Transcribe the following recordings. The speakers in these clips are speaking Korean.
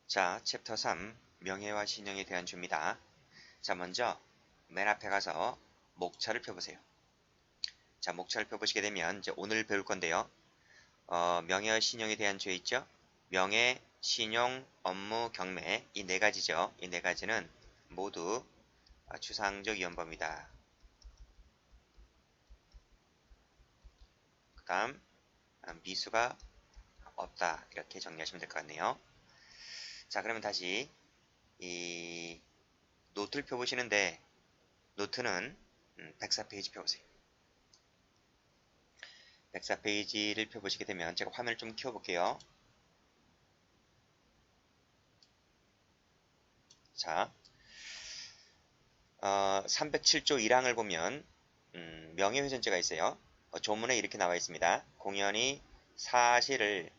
자, 챕터 3, 명예와 신용에 대한 주입니다. 자, 먼저 맨 앞에 가서 목차를 펴보세요. 자, 목차를 펴보시게 되면 이제 오늘 배울 건데요. 명예와 신용에 대한 죄 있죠? 명예, 신용, 업무, 경매 이 네 가지죠. 이 네 가지는 모두 추상적 위헌법이다. 그 다음 미수가 없다. 이렇게 정리하시면 될 것 같네요. 자, 그러면 다시 이 노트를 펴보시는데 노트는 104페이지 펴보세요. 104페이지를 펴보시게 되면 제가 화면을 좀 키워볼게요. 자, 307조 1항을 보면 명예훼손죄가 있어요. 조문에 이렇게 나와 있습니다. 공연히 사실을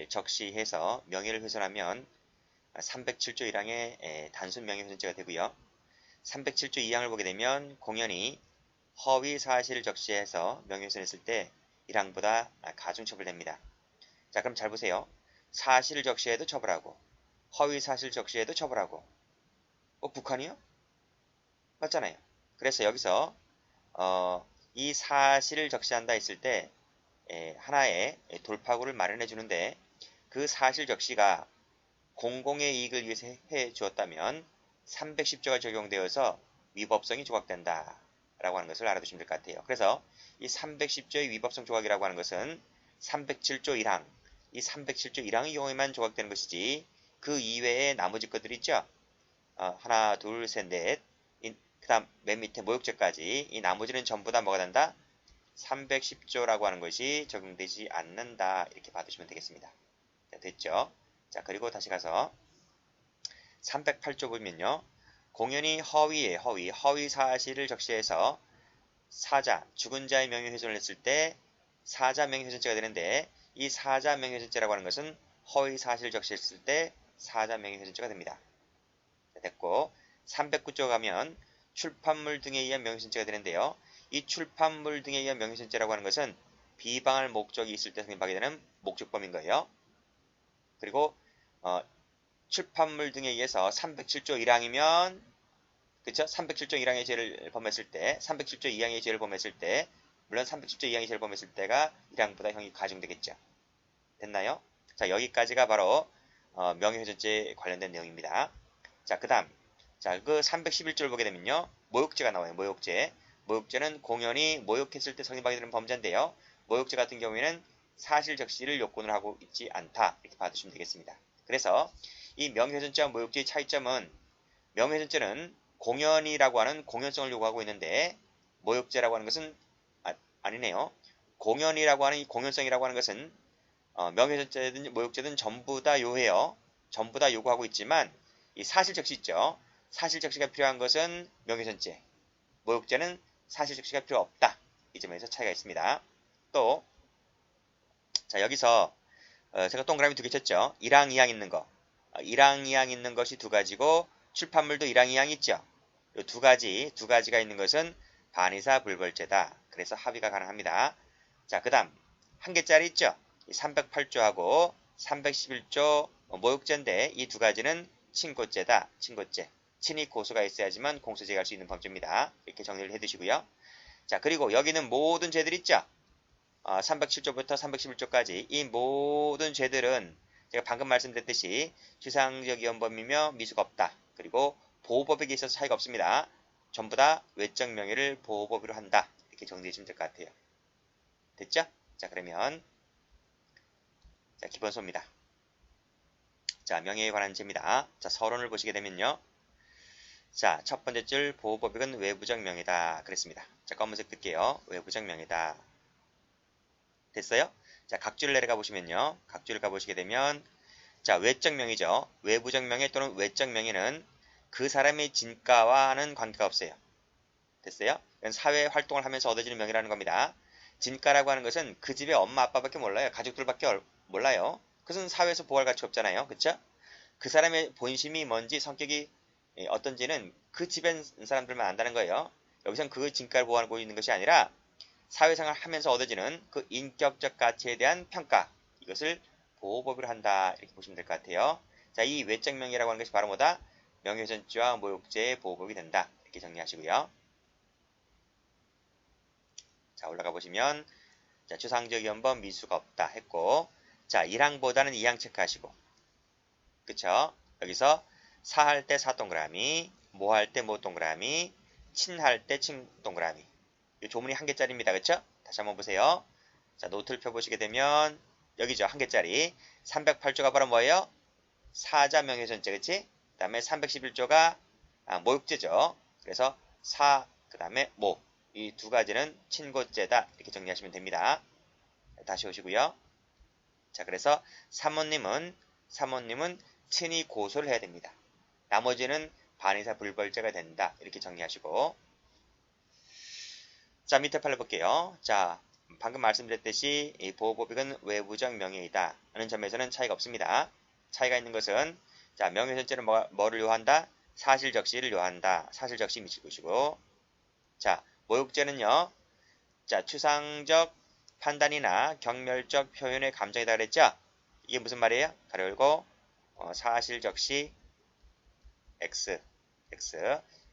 적시해서 명예를 훼손하면 307조 1항의 단순 명예훼손죄가 되고요. 307조 2항을 보게 되면 공연히 허위 사실을 적시해서 명예훼손했을 때 1항보다 가중처벌됩니다. 자, 그럼 잘 보세요. 사실을 적시해도 처벌하고 허위 사실 적시해도 처벌하고 북한이요? 맞잖아요. 그래서 여기서 이 사실을 적시한다 했을 때 하나의 돌파구를 마련해 주는데 그 사실 적시가 공공의 이익을 위해서 해 주었다면 310조가 적용되어서 위법성이 조각된다 라고 하는 것을 알아두시면 될 것 같아요. 그래서 이 310조의 위법성 조각이라고 하는 것은 307조 1항 이 307조 1항의 경우에만 조각되는 것이지 그 이외에 나머지 것들이 있죠. 하나, 둘, 셋, 넷. 그 다음 맨 밑에 모욕죄까지 이 나머지는 전부 다 뭐가 된다? 310조라고 하는 것이 적용되지 않는다. 이렇게 봐두시면 되겠습니다. 자, 됐죠? 자, 그리고 다시 가서 308조 보면요. 공연히 허위 사실을 적시해서 사자, 죽은 자의 명예훼손을 했을 때 사자 명예훼손죄가 되는데 이 사자 명예훼손죄라고 하는 것은 허위 사실을 적시했을 때 사자 명예훼손죄가 됩니다. 자, 됐고 309조 가면 출판물 등에 의한 명예훼손죄가 되는데요. 이 출판물 등에 의한 명예훼손죄라고 하는 것은 비방할 목적이 있을 때 성립하게 되는 목적범인 거예요. 그리고 출판물 등에 의해서 307조 1항이면 그쵸? 307조 1항의 죄를 범했을 때 307조 2항의 죄를 범했을 때 물론 307조 2항의 죄를 범했을 때가 1항보다 형이 가중되겠죠. 됐나요? 자, 여기까지가 바로 명예훼손죄에 관련된 내용입니다. 자, 그 다음 자, 그 311조를 보게 되면요. 모욕죄가 나와요. 모욕죄. 모욕죄는 공연히 모욕했을 때 성립하게 되는 범죄인데요. 모욕죄 같은 경우에는 사실 적시를 요건을 하고 있지 않다. 이렇게 봐두시면 되겠습니다. 그래서 이 명예훼손죄와 모욕죄의 차이점은 명예훼손죄는 공연이라고 하는 공연성을 요구하고 있는데 모욕죄라고 하는 것은 아니네요. 공연이라고 하는 이 공연성이라고 하는 것은 명예훼손죄든 모욕죄든 전부 다 요해요. 전부 다 요구하고 있지만 이 사실 적시 있죠. 사실 적시가 필요한 것은 명예훼손죄, 모욕죄는 사실 적시가 필요 없다. 이 점에서 차이가 있습니다. 또 자, 여기서 제가 동그라미 두 개 쳤죠. 1항, 2항 있는 거. 1항, 2항 있는 것이 두 가지고 출판물도 1항, 2항 있죠. 이 두 가지가 있는 것은 반의사 불벌죄다. 그래서 합의가 가능합니다. 자, 그 다음 한 개짜리 있죠. 308조하고 311조 모욕죄인데 이 두 가지는 친고죄다. 친고죄. 친히 고소가 있어야지만 공소제기할 수 있는 범죄입니다. 이렇게 정리를 해두시고요. 자, 그리고 여기는 모든 죄들 있죠. 307조부터 311조까지 이 모든 죄들은 제가 방금 말씀드렸듯이 추상적 위헌범이며 미수가 없다. 그리고 보호법에 있어서 차이가 없습니다. 전부 다 외적 명예를 보호법으로 한다. 이렇게 정리해 주면 될 것 같아요. 됐죠? 자, 그러면 자, 기본소입니다. 자, 명예에 관한 죄입니다. 자, 서론을 보시게 되면요. 자, 첫 번째 줄 보호법익은 외부적 명예다. 그랬습니다. 자, 검은색 뜰게요. 외부적 명예다. 됐어요? 자, 각주를 내려가 보시면요. 각주를 가보시게 되면 자, 외적 명예죠. 외부적 명예 또는 외적 명예는 그 사람의 진가와는 관계가 없어요. 됐어요? 이건 사회 활동을 하면서 얻어지는 명예라는 겁니다. 진가라고 하는 것은 그 집의 엄마 아빠밖에 몰라요. 가족들밖에 몰라요. 그것은 사회에서 보호할 가치 없잖아요. 그쵸? 그 사람의 본심이 뭔지 성격이 어떤지는 그 집엔 사람들만 안다는 거예요. 여기서는 그 진가를 보호하고 있는 것이 아니라 사회생활 하면서 얻어지는 그 인격적 가치에 대한 평가 이것을 보호법으로 한다 이렇게 보시면 될 것 같아요. 자, 이 외적 명의라고 하는 것이 바로 뭐다? 명예훼손죄와 모욕죄의 보호법이 된다. 이렇게 정리하시고요. 자, 올라가 보시면 자, 추상적 위헌범 미수가 없다 했고, 자, 1항보다는 2항 체크하시고, 그쵸? 여기서 사할 때 사동그라미, 모할 때 모동그라미, 친할 때 친동그라미. 이 조문이 한 개짜리입니다. 그쵸? 다시 한번 보세요. 자, 노트를 펴보시게 되면 여기죠. 한 개짜리. 308조가 바로 뭐예요? 사자 명예훼손죄, 그치? 그 다음에 311조가 모욕죄죠. 그래서 사, 그 다음에 모. 이 두 가지는 친고죄다. 이렇게 정리하시면 됩니다. 다시 오시고요. 자, 그래서 사모님은 친히 고소를 해야 됩니다. 나머지는 반의사 불벌죄가 된다. 이렇게 정리하시고. 자, 밑에 팔로 볼게요. 자, 방금 말씀드렸듯이 이 보호법익은 외부적 명예이다 하는 점에서는 차이가 없습니다. 차이가 있는 것은 자, 명예훼손죄는 뭐를 요한다? 사실적시를 요한다. 사실적시 미칠 것이고, 자, 모욕죄는요. 자, 추상적 판단이나 경멸적 표현의 감정이다 그랬죠? 이게 무슨 말이에요? 가로 열고 사실적시 X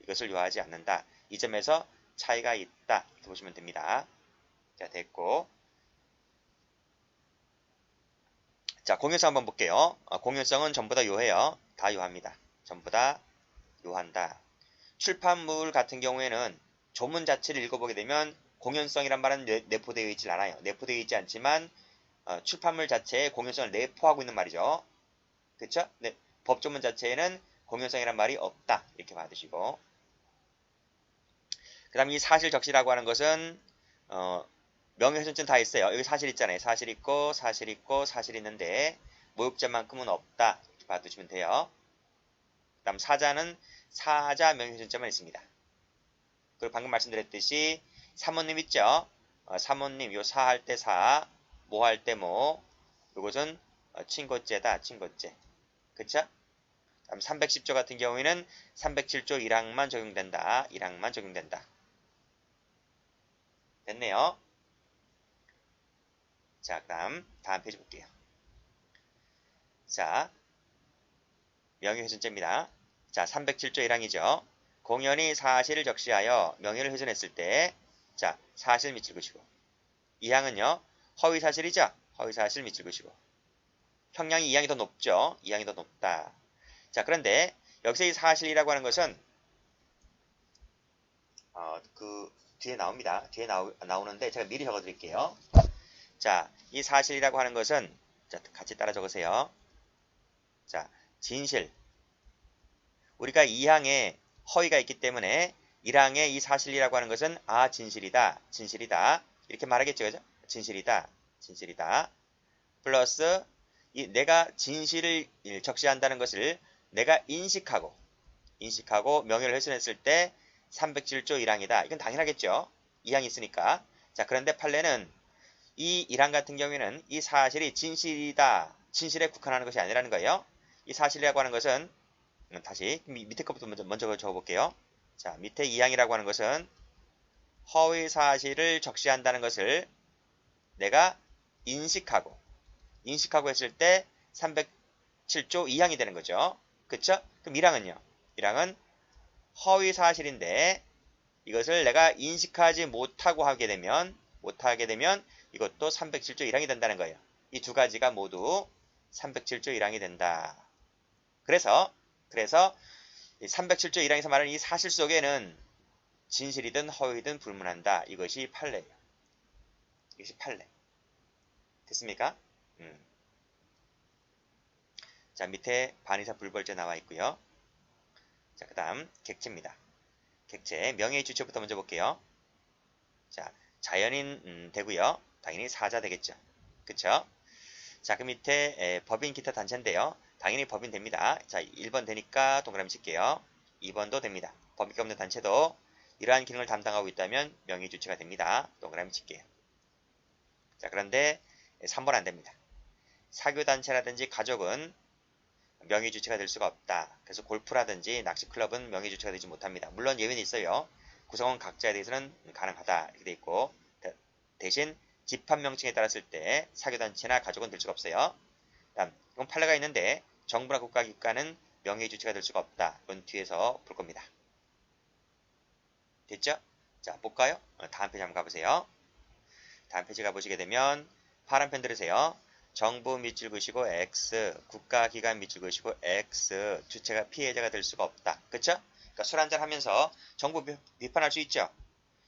이것을 요하지 않는다. 이 점에서 차이가 있다. 이렇게 보시면 됩니다. 자, 됐고. 자, 공연성 한번 볼게요. 공연성은 전부 다 요해요. 다 요합니다. 전부 다 요한다. 출판물 같은 경우에는 조문 자체를 읽어보게 되면 공연성이란 말은 내포되어 있지 않아요. 내포되어 있지 않지만 출판물 자체에 공연성을 내포하고 있는 말이죠. 그쵸? 네. 법조문 자체에는 공연성이란 말이 없다. 이렇게 받으시고. 그 다음 이 사실적시라고 하는 것은 명예훼손죄는 다 있어요. 여기 사실 있잖아요. 사실 있고 사실 있고 사실 있는데 모욕죄만큼은 없다. 이렇게 봐두시면 돼요. 그 다음 사자는 사자 명예훼손죄만 있습니다. 그리고 방금 말씀드렸듯이 사모님 있죠. 사모님 요 사할 때 사, 모할 때 모. 요것은 친고죄다. 친고죄. 그쵸? 다음 310조 같은 경우에는 307조 1항만 적용된다. 1항만 적용된다. 됐네요. 자, 다음 페이지 볼게요. 자, 명예훼손죄입니다. 자, 307조 1항이죠. 공연히 사실을 적시하여 명예를 훼손했을 때, 자, 사실 미칠 것이고, 2항은요, 허위사실이죠. 허위사실 미칠 것이고, 형량이 2항이 더 높죠. 2항이 더 높다. 자, 그런데 여기서 이 사실이라고 하는 것은 그 뒤에 나옵니다. 뒤에 나오는데 제가 미리 적어드릴게요. 자, 이 사실이라고 하는 것은 자, 같이 따라 적으세요. 자, 진실. 우리가 2항에 허위가 있기 때문에 1항에 이 사실이라고 하는 것은 진실이다. 진실이다. 이렇게 말하겠죠. 그죠? 진실이다. 진실이다. 플러스 내가 진실을 적시한다는 것을 내가 인식하고 명예를 훼손했을 때 307조 1항이다. 이건 당연하겠죠. 2항이 있으니까. 자, 그런데 판례는 이 1항 같은 경우에는 이 사실이 진실이다. 진실에 국한하는 것이 아니라는 거예요. 이 사실이라고 하는 것은 다시 밑에 것부터 먼저 적어볼게요. 자, 밑에 2항이라고 하는 것은 허위 사실을 적시한다는 것을 내가 인식하고 했을 때 307조 2항이 되는 거죠. 그쵸? 그럼 1항은요? 1항은 허위 사실인데 이것을 내가 인식하지 못하게 되면 이것도 307조 1항이 된다는 거예요. 이 두 가지가 모두 307조 1항이 된다. 그래서 307조 1항에서 말하는 이 사실 속에는 진실이든 허위든 불문한다. 이것이 판례예요. 이것이 판례. 됐습니까? 자, 밑에 반의사 불벌죄 나와 있고요. 자, 그 다음 객체입니다. 객체, 명예의 주체부터 먼저 볼게요. 자, 자연인 되고요. 당연히 사자 되겠죠. 그쵸? 자, 그 밑에 법인 기타 단체인데요. 당연히 법인 됩니다. 자, 1번 되니까 동그라미 칠게요. 2번도 됩니다. 법인이 없는 단체도 이러한 기능을 담당하고 있다면 명의 주체가 됩니다. 동그라미 칠게요. 자, 그런데 3번 안 됩니다. 사교단체라든지 가족은 명의 주체가 될 수가 없다. 그래서 골프라든지 낚시클럽은 명의 주체가 되지 못합니다. 물론 예외는 있어요. 구성원 각자에 대해서는 가능하다. 이렇게 돼 있고 대신 집합 명칭에 따랐을 때 사교단체나 가족은 될 수가 없어요. 다음, 이건 판례가 있는데 정부나 국가기관은 명예의 주체가 될 수가 없다. 이건 뒤에서 볼 겁니다. 됐죠? 자, 볼까요? 다음 페이지 한번 가보세요. 다음 페이지 가보시게 되면 파란 펜 들으세요. 정부 밑줄 그시고 X, 국가기관 밑줄 그시고 X, 주체가 피해자가 될 수가 없다. 그쵸? 그러니까 술 한잔 하면서 정부 비판할 수 있죠?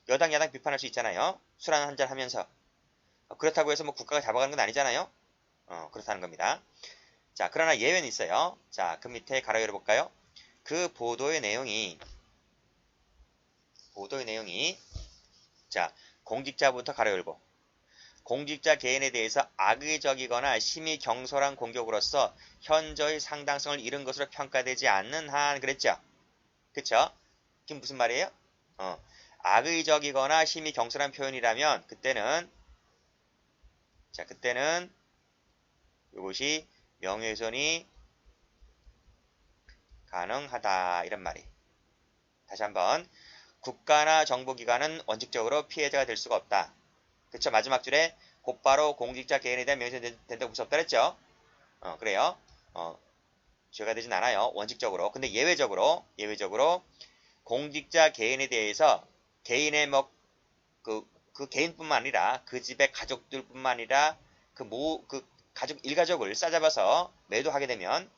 여당, 야당 비판할 수 있잖아요. 술 한잔 하면서. 그렇다고 해서 뭐 국가가 잡아가는 건 아니잖아요. 그렇다는 겁니다. 자, 그러나 예외는 있어요. 자, 그 밑에 가로 열어볼까요? 그 보도의 내용이, 자, 공직자부터 가로 열고, 공직자 개인에 대해서 악의적이거나 심히 경솔한 공격으로서 현저히 상당성을 잃은 것으로 평가되지 않는 한, 그랬죠? 그쵸? 그게 무슨 말이에요? 악의적이거나 심히 경솔한 표현이라면, 그때는 이것이 명예훼손이 가능하다. 이런 말이. 다시 한번. 국가나 정보기관은 원칙적으로 피해자가 될 수가 없다. 그쵸? 마지막 줄에 곧바로 공직자 개인에 대한 명예훼손이 된다고 볼 수 없다 그랬죠? 그래요. 죄가 되진 않아요. 원칙적으로. 근데 예외적으로 공직자 개인에 대해서 개인의 그 개인뿐만 아니라 그 집의 가족들뿐만 아니라 그 가족 일가족을 싸잡아서 매도하게 되면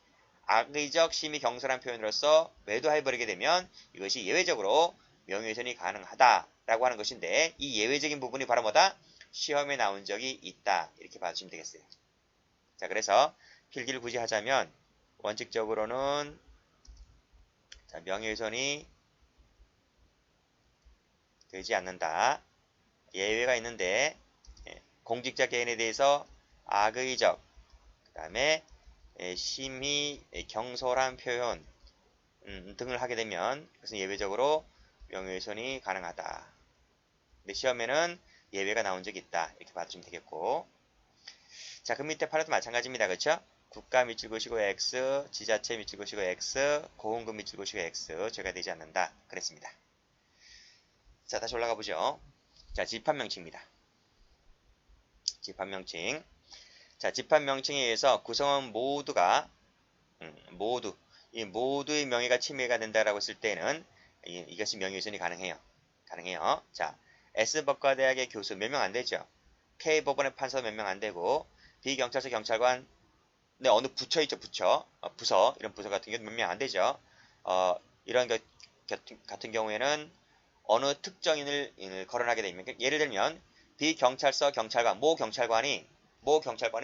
악의적 심히 경솔한 표현으로서 매도해버리게 되면 이것이 예외적으로 명예훼손이 가능하다라고 하는 것인데 이 예외적인 부분이 바로 뭐다? 시험에 나온 적이 있다. 이렇게 봐주시면 되겠어요. 자, 그래서 필기를 굳이 하자면 원칙적으로는 자, 명예훼손이 되지 않는다. 예외가 있는데 공직자 개인에 대해서 악의적, 그 다음에 심히 경솔한 표현 등을 하게 되면 그것은 예외적으로 명예훼손이 가능하다. 근데 시험에는 예외가 나온 적이 있다. 이렇게 봐주시면 되겠고 자, 그 밑에 판에도 마찬가지입니다. 그렇죠? 국가 밑줄 그시고 X, 지자체 밑줄 그시고 X, 고원금 밑줄 그시고 X, 죄가 되지 않는다. 그랬습니다. 자, 다시 올라가 보죠. 자, 집합명칭입니다. 집합명칭. 자, 집합명칭에 의해서 구성원 모두가 이 모두의 명예가 침해가 된다라고 했을 때는 이것이 명예훼손이 가능해요. 자, S법과대학의 교수 몇 명 안 되죠. K법원의 판사 몇 명 안 되고 B경찰서 경찰관 네, 어느 부처 있죠. 부서 이런 부서 같은 경우 몇 명 안 되죠. 이런 것 같은 경우에는 어느 특정인을 거론하게 되면 예를 들면 B경찰서 경찰관 모 경찰관이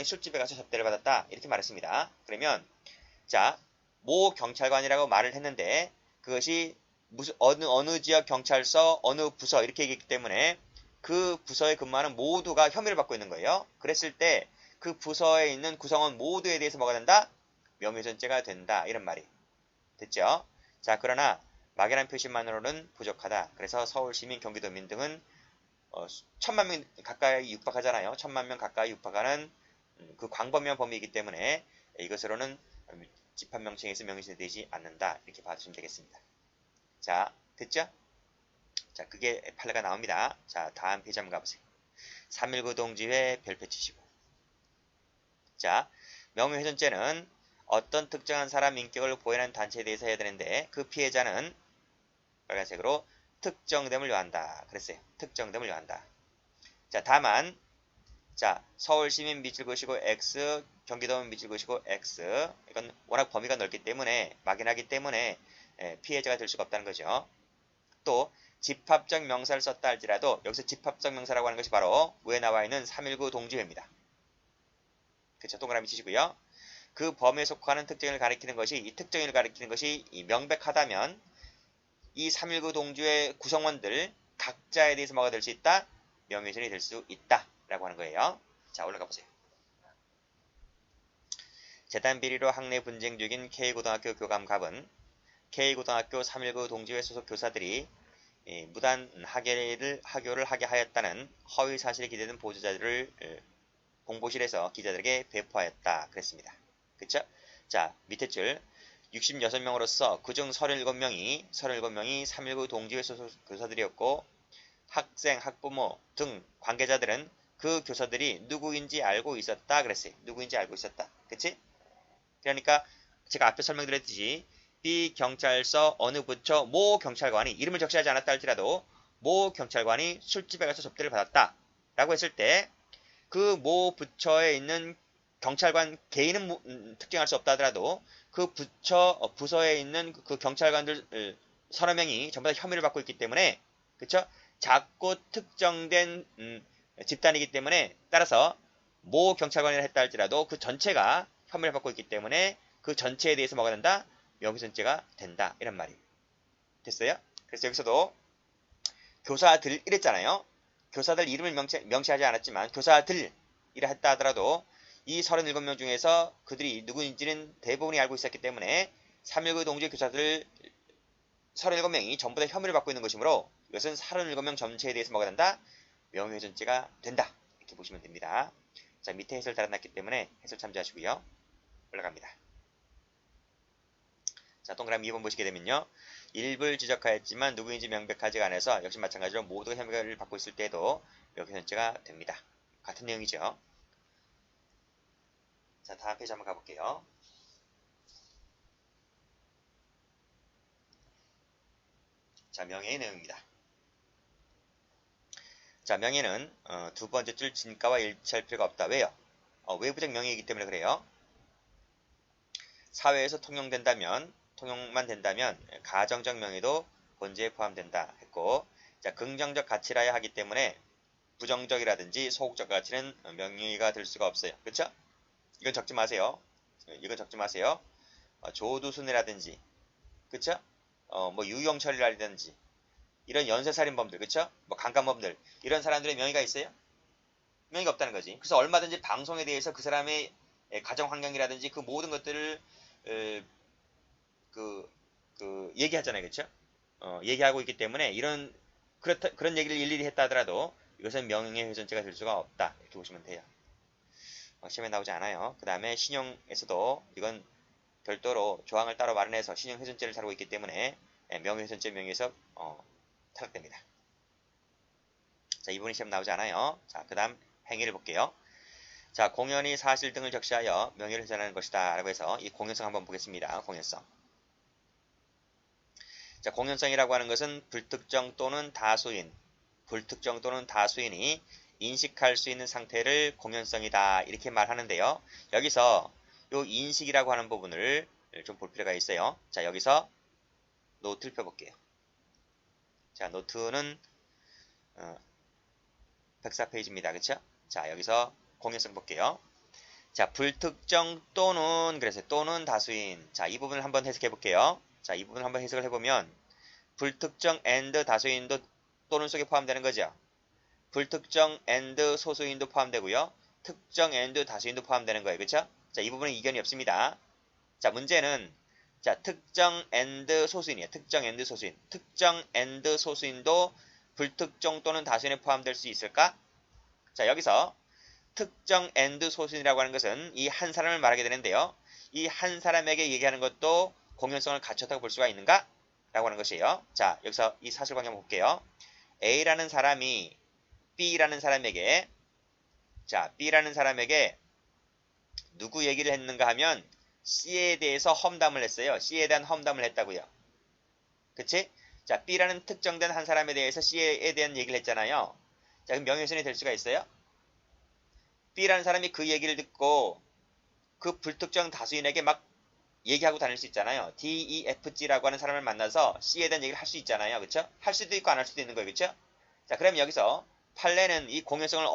술집에 가서 접대를 받았다 이렇게 말했습니다. 그러면 자, 모 경찰관이라고 말을 했는데 그것이 무슨 어느 지역 경찰서 어느 부서 이렇게 얘기했기 때문에 그 부서에 근무하는 모두가 혐의를 받고 있는 거예요. 그랬을 때 그 부서에 있는 구성원 모두에 대해서 뭐가 된다? 명예훼손죄가 된다. 이런 말이 됐죠? 자, 그러나 막연한 표시만으로는 부족하다. 그래서 서울시민, 경기도민 등은 1000만 명 가까이 육박하잖아요. 1000만 명 가까이 육박하는 그 광범위한 범위이기 때문에 이것으로는 집합명칭에서 명예훼손이 되지 않는다. 이렇게 봐주시면 되겠습니다. 자, 됐죠? 자, 그게 판례가 나옵니다. 자, 다음 페이지 한번 가보세요. 319 동지회 별표 치시고. 자, 명예훼손죄는 어떤 특정한 사람 인격을 보호하는 단체에 대해서 해야 되는데 그 피해자는 빨간색으로 특정됨을 요한다. 그랬어요. 특정됨을 요한다. 자, 다만 자, 서울시민 밑줄 그시고 X, 경기도민 밑줄 그시고 X. 이건 워낙 범위가 넓기 때문에 막연하기 때문에 피해자가 될 수가 없다는 거죠. 또 집합적 명사를 썼다 할지라도 여기서 집합적 명사라고 하는 것이 바로 위에 나와 있는 319 동지회입니다. 그쵸? 동그라미 치시고요. 그 범위에 속하는 특정인을 가리키는 것이 이 특정인을 가리키는 것이 명백하다면 이 319 동지회 구성원들 각자에 대해서 뭐가 될 수 있다? 명예훼손이 될 수 있다 라고 하는 거예요. 자, 올라가 보세요. 재단 비리로 학내 분쟁 중인 K고등학교 교감갑은 K고등학교 319 동지회 소속 교사들이 무단 하교를 하게 하였다는 허위 사실이 기재된 보도자료를 공보실에서 기자들에게 배포하였다. 그랬습니다. 그쵸? 자, 밑에 줄 66명으로서 그중 37명이 319 동지회 소속 교사들이었고 학생, 학부모 등 관계자들은 그 교사들이 누구인지 알고 있었다. 그랬어요. 누구인지 알고 있었다. 그치? 그러니까 제가 앞에 설명드렸듯이 B 경찰서 어느 부처 모 경찰관이 이름을 적시하지 않았다 할지라도 모 경찰관이 술집에 가서 접대를 받았다 라고 했을 때 그 모 부처에 있는 경찰관 개인은 특정할 수 없다 하더라도 그 부서에 있는 그 경찰관들 서너 명이 전부 다 혐의를 받고 있기 때문에 그쵸? 작고 특정된 집단이기 때문에 따라서 모 경찰관이라 했다 할지라도 그 전체가 혐의를 받고 있기 때문에 그 전체에 대해서 뭐가 된다? 명예훼손죄가 된다 이란 말이에요. 됐어요? 그래서 여기서도 교사들 이랬잖아요. 교사들 이름을 명시하지 않았지만 교사들이라 했다 하더라도 이 37명 중에서 그들이 누구인지는 대부분이 알고 있었기 때문에 3.19 동지 교사들 37명이 전부 다 혐의를 받고 있는 것이므로 이것은 37명 전체에 대해서 뭐가 된다? 명예훼손죄가 된다. 이렇게 보시면 됩니다. 자, 밑에 해설 달아놨기 때문에 해설 참조하시고요. 올라갑니다. 자, 동그라미 2번 보시게 되면요. 일부를 지적하였지만 누구인지 명백하지가 않아서 역시 마찬가지로 모두가 혐의를 받고 있을 때도 명예훼손죄가 됩니다. 같은 내용이죠. 자, 다음 페이지 한번 가볼게요. 자, 명예의 내용입니다. 자, 명예는 두 번째 줄 진가와 일치할 필요가 없다. 왜요? 외부적 명예이기 때문에 그래요. 사회에서 통용만 된다면 가정적 명예도 본죄에 포함된다 했고, 자, 긍정적 가치라야 하기 때문에 부정적이라든지 소극적 가치는 명예가 될 수가 없어요. 그렇죠? 이건 적지 마세요. 이건 적지 마세요. 조두순이라든지, 그렇죠? 뭐 유영철이라든지 이런 연쇄살인범들, 그렇죠? 뭐 강간범들 이런 사람들의 명예가 있어요? 명예가 없다는 거지. 그래서 얼마든지 방송에 대해서 그 사람의 가정 환경이라든지 그 모든 것들을 얘기하잖아요, 그렇죠? 얘기하고 있기 때문에 그런 얘기를 일일이 했다 하더라도 이것은 명예훼손죄가 될 수가 없다 이렇게 보시면 돼요. 시험에 나오지 않아요. 그 다음에 신용에서도 이건 별도로 조항을 따로 마련해서 신용훼손죄를 다루고 있기 때문에 명예훼손죄 명예에서 탈락됩니다. 자, 이 부분이 시험 나오지 않아요. 자, 그 다음 행위를 볼게요. 자, 공연히 사실 등을 적시하여 명예를 훼손하는 것이다 라고 해서 이 공연성 한번 보겠습니다. 공연성. 자, 공연성이라고 하는 것은 불특정 또는 다수인이 인식할 수 있는 상태를 공연성이다 이렇게 말하는데요. 여기서 요 인식이라고 하는 부분을 좀 볼 필요가 있어요. 자, 여기서 노트를 펴볼게요. 자, 노트는 104페이지입니다. 그쵸? 자, 여기서 공연성 볼게요. 자, 불특정 또는 또는 다수인. 자, 이 부분을 한번 해석해 볼게요. 자, 이 부분을 한번 해석을 해보면 불특정 and 다수인도 또는 속에 포함되는 거죠. 불특정 and 소수인도 포함되고요. 특정 and 다수인도 포함되는 거예요. 그쵸? 자, 이 부분은 이견이 없습니다. 자, 문제는 자, 특정 and 소수인이에요. 특정 and 소수인. 특정 and 소수인도 불특정 또는 다수인에 포함될 수 있을까? 자, 여기서 특정 and 소수인이라고 하는 것은 이 한 사람을 말하게 되는데요. 이 한 사람에게 얘기하는 것도 공연성을 갖췄다고 볼 수가 있는가? 라고 하는 것이에요. 자, 여기서 이 사실관계 한번 볼게요. A라는 사람이 B라는 사람에게 누구 얘기를 했는가 하면 C에 대해서 험담을 했어요. C에 대한 험담을 했다고요. 그치? 자, B라는 특정된 한 사람에 대해서 C에 대한 얘기를 했잖아요. 자, 그럼 명예훼손이 될 수가 있어요? B라는 사람이 그 얘기를 듣고 그 불특정 다수인에게 막 얘기하고 다닐 수 있잖아요. DEFG라고 하는 사람을 만나서 C에 대한 얘기를 할 수 있잖아요. 그쵸? 할 수도 있고 안 할 수도 있는 거예요. 그쵸? 자, 그럼 여기서 판례는 이 공연성을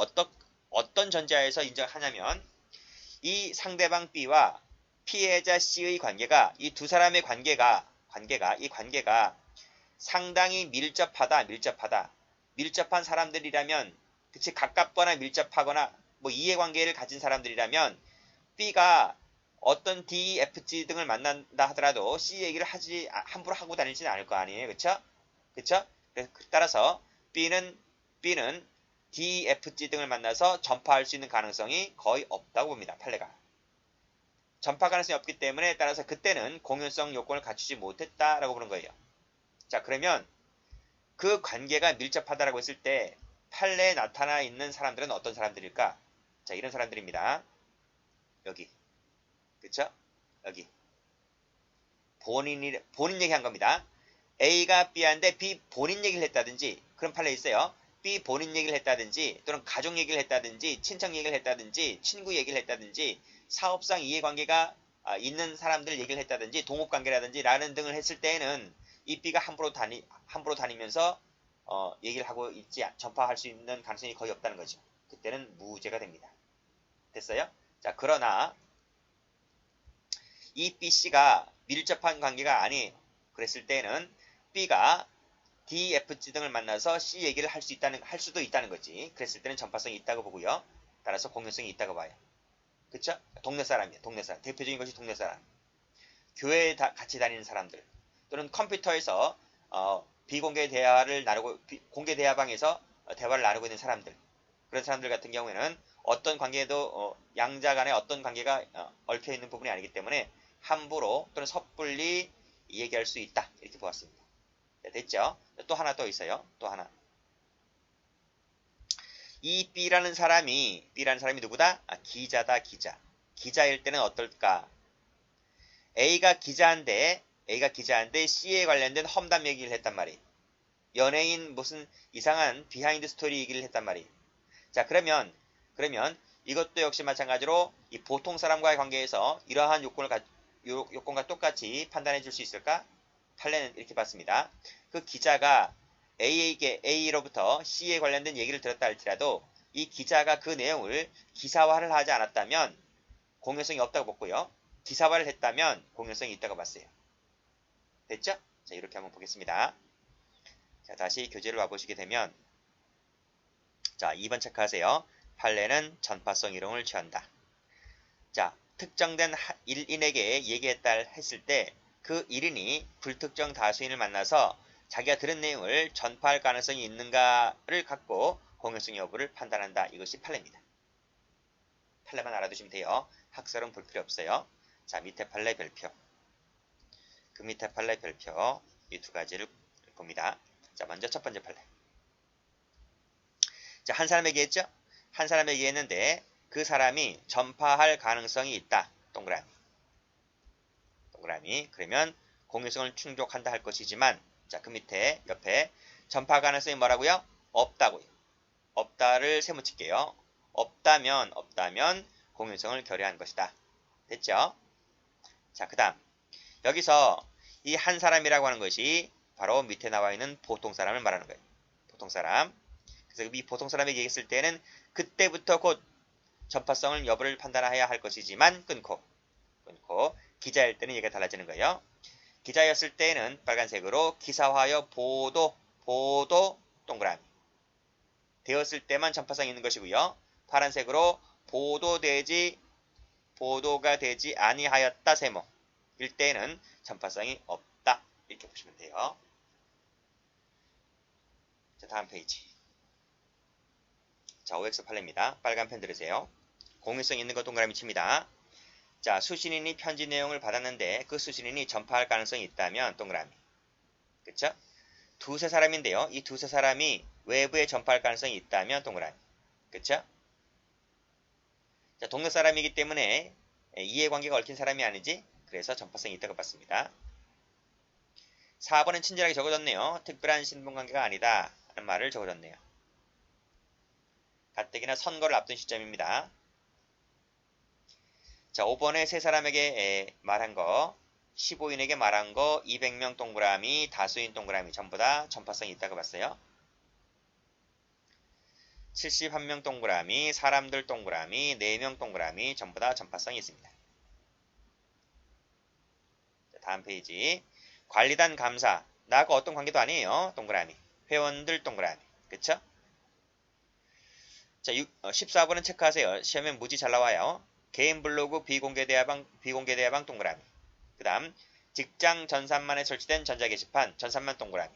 어떤 전제하에서 인정하냐면 이 상대방 B와 피해자 C의 관계가 이 두 사람의 관계가 상당히 밀접한 사람들이라면 그치 가깝거나 밀접하거나 뭐 이해관계를 가진 사람들이라면 B가 어떤 D, F, G 등을 만난다 하더라도 C 얘기를 함부로 하고 다니지는 않을 거 아니에요. 그쵸? 따라서 B는 D, F, G 등을 만나서 전파할 수 있는 가능성이 거의 없다고 봅니다. 판례가. 전파 가능성이 없기 때문에 따라서 그때는 공연성 요건을 갖추지 못했다라고 보는 거예요. 자, 그러면 그 관계가 밀접하다라고 했을 때 판례에 나타나 있는 사람들은 어떤 사람들일까? 자, 이런 사람들입니다. 여기. 그쵸? 여기. 본인 얘기한 겁니다. A가 B한테 B 본인 얘기를 했다든지 그런 판례 있어요. B 본인 얘기를 했다든지 또는 가족 얘기를 했다든지 친척 얘기를 했다든지 친구 얘기를 했다든지 사업상 이해관계가 있는 사람들 얘기를 했다든지 동업관계라든지 라는 등을 했을 때에는 이 B가 함부로 다니면서 얘기를 하고 있지 전파할 수 있는 가능성이 거의 없다는 거죠. 그때는 무죄가 됩니다. 됐어요? 자, 그러나 이 B, C가 밀접한 관계가 아니 그랬을 때는 B가 D, F, G 등을 만나서 C 얘기를 할 수도 있다는 거지. 그랬을 때는 전파성이 있다고 보고요. 따라서 공유성이 있다고 봐요. 그쵸? 동네 사람이에요. 동네 사람. 대표적인 것이 동네 사람. 교회에 같이 다니는 사람들. 또는 컴퓨터에서 비공개 대화를 나누고 공개 대화방에서 대화를 나누고 있는 사람들. 그런 사람들 같은 경우에는 어떤 관계에도 양자 간의 어떤 관계가 얽혀 있는 부분이 아니기 때문에 함부로 또는 섣불리 얘기할 수 있다. 이렇게 보았습니다. 네, 됐죠? 또 하나 또 있어요. 또 하나. 이 B라는 사람이 누구다? 기자다, 기자. 기자일 때는 어떨까? A가 기자인데 C에 관련된 험담 얘기를 했단 말이에요. 연예인 무슨 이상한 비하인드 스토리 얘기를 했단 말이에요. 자, 그러면 이것도 역시 마찬가지로 이 보통 사람과의 관계에서 이러한 요건과 똑같이 판단해 줄 수 있을까? 판례는 이렇게 봤습니다. 그 기자가 A로부터 C에 관련된 얘기를 들었다 할지라도 이 기자가 그 내용을 기사화를 하지 않았다면 공연성이 없다고 봤고요. 기사화를 했다면 공연성이 있다고 봤어요. 됐죠? 자, 이렇게 한번 보겠습니다. 자, 다시 교재를 와보시게 되면 자, 2번 체크하세요. 판례는 전파성 이론을 취한다. 자, 특정된 1인에게 얘기했다 했을 때 그 1인이 불특정 다수인을 만나서 자기가 들은 내용을 전파할 가능성이 있는가를 갖고 공연성 여부를 판단한다. 이것이 판례입니다. 판례만 알아두시면 돼요. 학설은 볼 필요 없어요. 자, 밑에 판례 별표. 그 밑에 판례 별표 이 두 가지를 봅니다. 자, 먼저 첫 번째 판례. 자, 한 사람에게 했죠? 한 사람에게 했는데 그 사람이 전파할 가능성이 있다. 동그라미. 그러면 공유성을 충족한다 할 것이지만 자, 그 밑에 옆에 전파 가능성이 뭐라고요? 없다고요. 없다를 세모칠게요. 없다면 공유성을 결여한 것이다. 됐죠? 자, 그 다음 여기서 이 한 사람이라고 하는 것이 바로 밑에 나와 있는 보통 사람을 말하는 거예요. 보통 사람. 그래서 이 보통 사람에게 얘기했을 때는 그때부터 곧 전파성을 여부를 판단해야 할 것이지만 끊고 기자일 때는 얘기가 달라지는 거예요. 기자였을 때는 빨간색으로 기사화여 보도 동그라미 되었을 때만 전파성이 있는 것이고요. 파란색으로 보도가 되지 아니하였다 세모 일 때에는 전파성이 없다. 이렇게 보시면 돼요. 자, 다음 페이지. 자, OX 판례입니다. 빨간 펜 들으세요. 공유성 있는 거 동그라미 칩니다. 자, 수신인이 편지 내용을 받았는데 그 수신인이 전파할 가능성이 있다면 동그라미. 그쵸? 두세 사람인데요. 이 두세 사람이 외부에 전파할 가능성이 있다면 동그라미. 그쵸? 자, 동네 사람이기 때문에 이해관계가 얽힌 사람이 아니지? 그래서 전파성이 있다고 봤습니다. 4번은 친절하게 적어줬네요. 특별한 신분관계가 아니다. 라는 말을 적어줬네요. 가뜩이나 선거를 앞둔 시점입니다. 자, 5번에 세 사람에게 말한 거, 15인에게 말한 거, 200명 동그라미, 다수인 동그라미 전부 다 전파성이 있다고 봤어요. 71명 동그라미, 사람들 동그라미, 4명 동그라미 전부 다 전파성이 있습니다. 자, 다음 페이지. 관리단 감사. 나하고 어떤 관계도 아니에요. 동그라미. 회원들 동그라미. 그쵸? 자, 14번은 체크하세요. 시험에 무지 잘 나와요. 개인 블로그 비공개 대화방 동그라미. 그 다음 직장 전산만에 설치된 전자게시판 전산만 동그라미.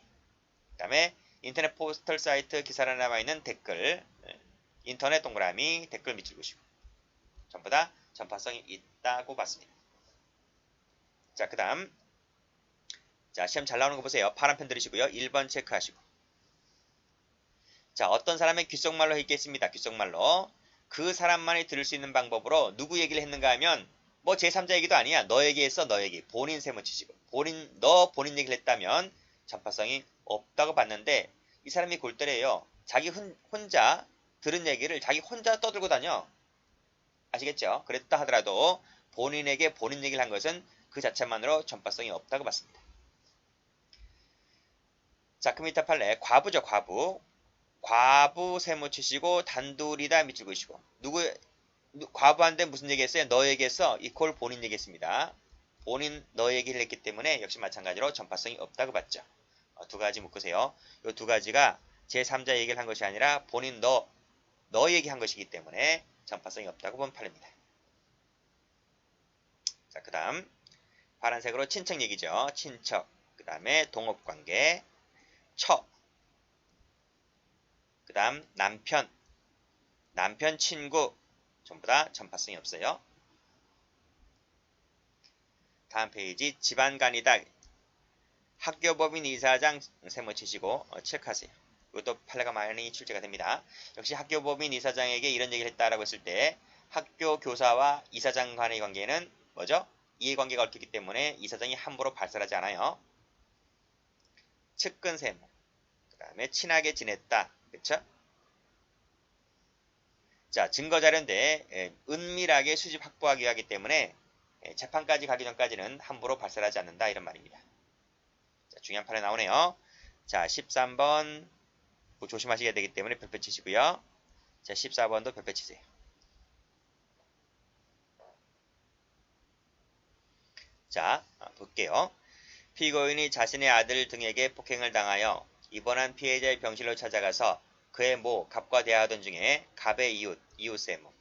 그 다음에 인터넷 포스털 사이트 기사란에 나와 있는 댓글 인터넷 동그라미 댓글 밑줄 그시고 전부 다 전파성이 있다고 봤습니다. 자, 그 다음 자, 시험 잘 나오는 거 보세요. 파란 펜 들으시고요. 1번 체크하시고 자, 어떤 사람의 귓속말로 했겠습니다. 귓속말로 그 사람만이 들을 수 있는 방법으로 누구 얘기를 했는가 하면 뭐 제3자 얘기도 아니야. 너 얘기했어, 너 얘기. 본인 세무치시고. 너 본인 얘기를 했다면 전파성이 없다고 봤는데 이 사람이 골때려요. 자기 혼자 들은 얘기를 자기 혼자 떠들고 다녀. 아시겠죠? 그랬다 하더라도 본인에게 본인 얘기를 한 것은 그 자체만으로 전파성이 없다고 봤습니다. 자, 그 밑에 판례 과부죠, 과부. 과부 세모 치시고 단둘이다 밑줄 그으시고 과부한테 무슨 얘기했어요? 너 얘기했어. 이퀄 본인 얘기했습니다. 본인 너 얘기를 했기 때문에 역시 마찬가지로 전파성이 없다고 봤죠. 두 가지 묶으세요. 이 두 가지가 제3자 얘기를 한 것이 아니라 본인 너 얘기한 것이기 때문에 전파성이 없다고 본 판례입니다. 자, 그 다음 파란색으로 친척 얘기죠. 친척, 그 다음에 동업관계, 처, 그 다음 남편, 남편 친구 전부 다 전파성이 없어요. 다음 페이지 집안간이다. 학교법인 이사장 세모 치시고 체크하세요. 이것도 판례가 많이 출제가 됩니다. 역시 학교법인 이사장에게 이런 얘기를 했다라고 했을 때 학교 교사와 이사장 간의 관계는 뭐죠? 이해관계가 얽혔기 때문에 이사장이 함부로 발설하지 않아요. 측근 세모, 그 다음에 친하게 지냈다. 그쵸? 자, 증거자료인데 은밀하게 수집 확보하기 하기 때문에 재판까지 가기 전까지는 함부로 발설하지 않는다 이런 말입니다. 자, 중요한 판례 나오네요. 자, 13번 조심하셔야 되기 때문에 별표 치시고요. 자, 14번도 별표 치세요. 자, 볼게요. 피고인이 자신의 아들 등에게 폭행을 당하여 입원한 피해자의 병실로 찾아가서 그의 모, 갑과 대화하던 중에 갑의 이웃 세모,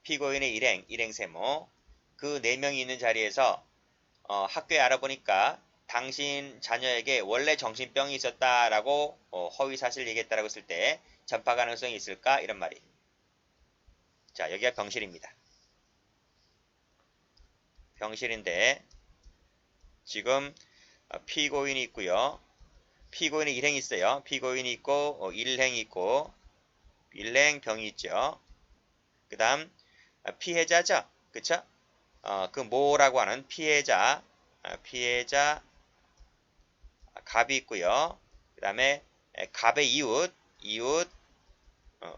피고인의 일행 세모, 그 4명이 있는 자리에서 학교에 알아보니까 당신 자녀에게 원래 정신병이 있었다라고 허위 사실을 얘기했다라고 했을 때 전파 가능성이 있을까? 이런 말이. 자, 여기가 병실입니다. 병실인데 지금 피고인이 있고요. 피고인의 일행이 있어요. 피고인이 있고 일행이 있고 일행 병이 있죠. 그 다음 피해자죠. 그쵸? 그 모라고 하는 피해자 갑이 있고요. 그 다음에 갑의 이웃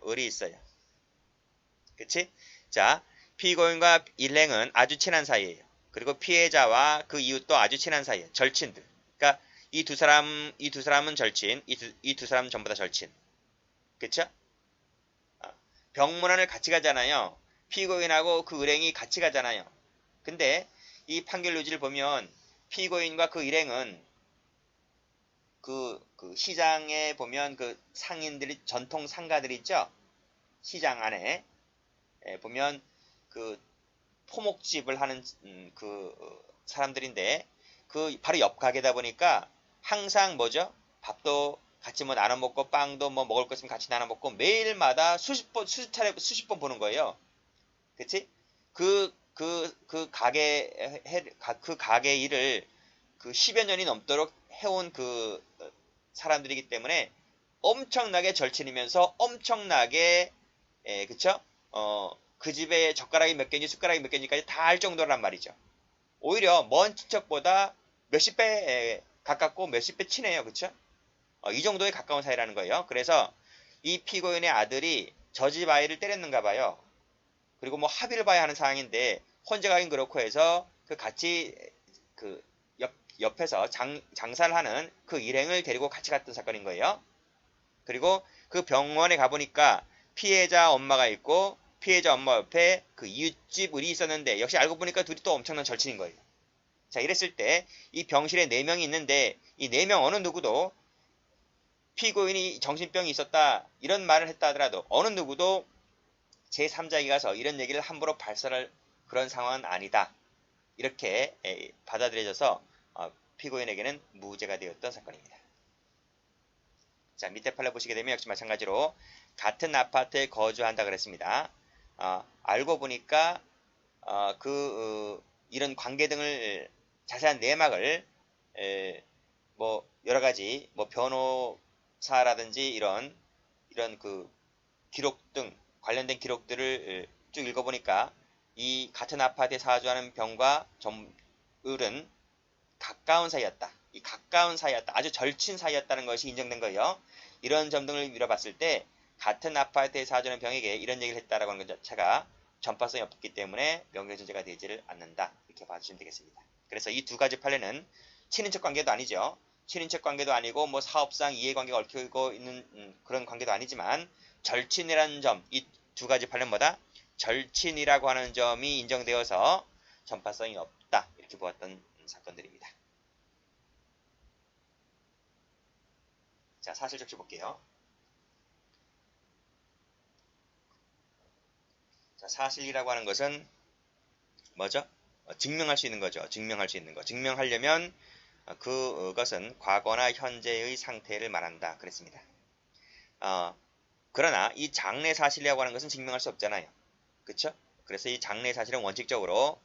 을이 있어요. 그치? 자, 피고인과 일행은 아주 친한 사이예요. 그리고 피해자와 그 이웃도 아주 친한 사이예요. 절친들. 그러니까 이 두 사람은 절친, 이 두 사람은 전부 다 절친. 그쵸? 병문안을 같이 가잖아요. 피고인하고 그 일행이 같이 가잖아요. 근데 이 판결 요지를 보면 피고인과 그 일행은 그 시장에 보면 그 상인들이 전통 상가들 있죠? 시장 안에 보면 그 토목집을 하는 그 사람들인데 그 바로 옆 가게다 보니까 항상 뭐죠? 밥도 같이 뭐 나눠 먹고 빵도 뭐 먹을 것 있으면 같이 나눠 먹고 매일마다 수십 번 보는 거예요. 그치? 그 가게 일을 그 10여 년이 넘도록 해온 그 사람들이기 때문에 엄청나게 절친이면서 엄청나게 그쵸? 그 집에 젓가락이 몇 개인지 숟가락이 몇 개인지까지 다 알 정도란 말이죠. 오히려 먼 친척보다 몇십 배 가깝고 몇십 배 친해요. 그쵸? 이 정도에 가까운 사이라는 거예요. 그래서 이 피고인의 아들이 저 집 아이를 때렸는가 봐요. 그리고 뭐 합의를 봐야 하는 상황인데 혼자 가긴 그렇고 해서 그 같이 그 옆에서 장사를 하는 그 일행을 데리고 같이 갔던 사건인 거예요. 그리고 그 병원에 가보니까 피해자 엄마가 있고 피해자 엄마 옆에 그 이웃집 을이 있었는데 역시 알고 보니까 둘이 또 엄청난 절친인 거예요. 자, 이랬을 때 이 병실에 4명이 있는데 이 4명 어느 누구도 피고인이 정신병이 있었다 이런 말을 했다 하더라도 어느 누구도 제3자에게 가서 이런 얘기를 함부로 발설할 그런 상황은 아니다. 이렇게 받아들여져서 피고인에게는 무죄가 되었던 사건입니다. 자, 밑에 판례 보시게 되면 역시 마찬가지로 같은 아파트에 거주한다 그랬습니다. 알고 보니까 이런 관계 등을 자세한 내막을 뭐 여러 가지 뭐 변호사라든지 이런 그 기록 등 관련된 기록들을 쭉 읽어보니까 이 같은 아파트에 사주하는 병과 점을은 가까운 사이였다. 이 가까운 사이였다. 아주 절친 사이였다는 것이 인정된 거예요. 이런 점 등을 미뤄봤을 때 같은 아파트에 사주하는 병에게 이런 얘기를 했다라고 하는 것 자체가 전파성이 없기 때문에 명예훼손죄가 되지를 않는다. 이렇게 봐주시면 되겠습니다. 그래서 이 두 가지 판례는 친인척 관계도 아니죠. 친인척 관계도 아니고 뭐 사업상 이해관계가 얽히고 있는 그런 관계도 아니지만 절친이라는 점, 이 두 가지 판례는 뭐다? 절친이라고 하는 점이 인정되어서 전파성이 없다. 이렇게 보았던 사건들입니다. 자, 사실적시 볼게요. 자, 사실이라고 하는 것은 뭐죠? 증명할 수 있는 거죠. 증명할 수 있는 거. 증명하려면 그것은 과거나 현재의 상태를 말한다. 그랬습니다. 그러나 이 장래 사실이라고 하는 것은 증명할 수 없잖아요. 그쵸? 그래서 이 장래 사실은 원칙적으로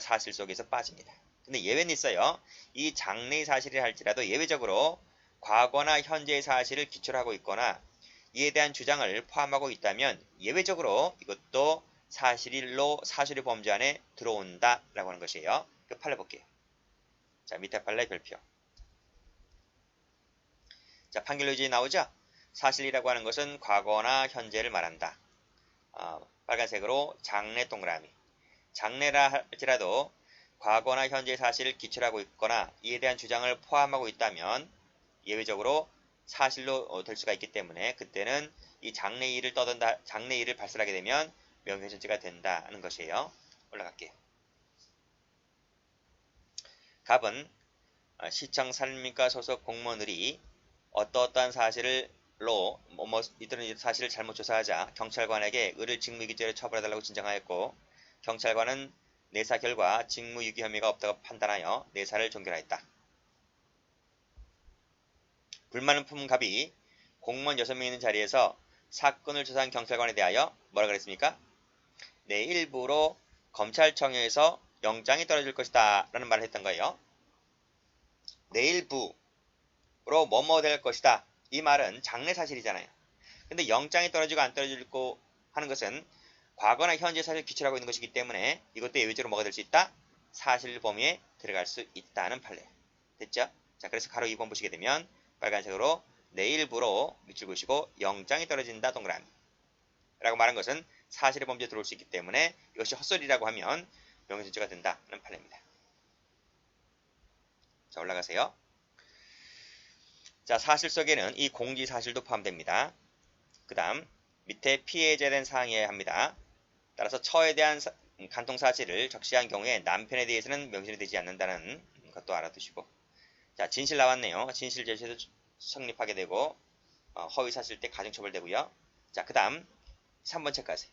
사실 속에서 빠집니다. 근데 예외는 있어요. 이 장래 사실이 할지라도 예외적으로 과거나 현재의 사실을 기초로 하고 있거나 이에 대한 주장을 포함하고 있다면 예외적으로 이것도 사실의 범주 안에 들어온다라고 하는 것이에요. 그 판례 볼게요. 자, 밑에 판례 별표. 자, 판결유지 나오죠? 사실이라고 하는 것은 과거나 현재를 말한다. 빨간색으로 장래 동그라미. 장래라 할지라도 과거나 현재의 사실을 기초로 하고 있거나 이에 대한 주장을 포함하고 있다면 예외적으로 사실로 될 수가 있기 때문에 그때는 이 장래일을 발설하게 되면 명예훼손죄가 된다는 것이에요. 올라갈게요. 갑은 시청 산림과 소속 공무원들이 어떠한 사실로 이들은 사실을 잘못 조사하자 경찰관에게 을을 직무유기죄로 처벌해달라고 진정하였고 경찰관은 내사 결과 직무유기 혐의가 없다고 판단하여 내사를 종결하였다. 불만을 품은 갑이 공무원 6명 있는 자리에서 사건을 조사한 경찰관에 대하여 뭐라 그랬습니까? 내일부로 검찰청에서 영장이 떨어질 것이다 라는 말을 했던 거예요. 내일부로 뭐뭐 될 것이다. 이 말은 장래 사실이잖아요. 근데 영장이 떨어지고 안 떨어지고 하는 것은 과거나 현재 사실을 기초로 하고 있는 것이기 때문에 이것도 예외적으로 뭐가 될 수 있다? 사실 범위에 들어갈 수 있다는 판례. 됐죠? 자, 그래서 가로 2번 보시게 되면 빨간색으로 내일부로 밑줄 보시고 영장이 떨어진다 동그라미 라고 말한 것은 사실의 범죄에 들어올 수 있기 때문에 이것이 헛소리라고 하면 명예훼손죄가 된다는 판례입니다. 자, 올라가세요. 자, 사실 속에는 이 공지사실도 포함됩니다. 그 다음 밑에 피해자에 대한 사항이어야 합니다. 따라서 처에 대한 간통사실을 적시한 경우에 남편에 대해서는 명시이 되지 않는다는 것도 알아두시고 자, 진실 나왔네요. 진실 제시도 성립하게 되고 허위사실 때 가중처벌되고요. 자, 그 다음 3번 체크하세요.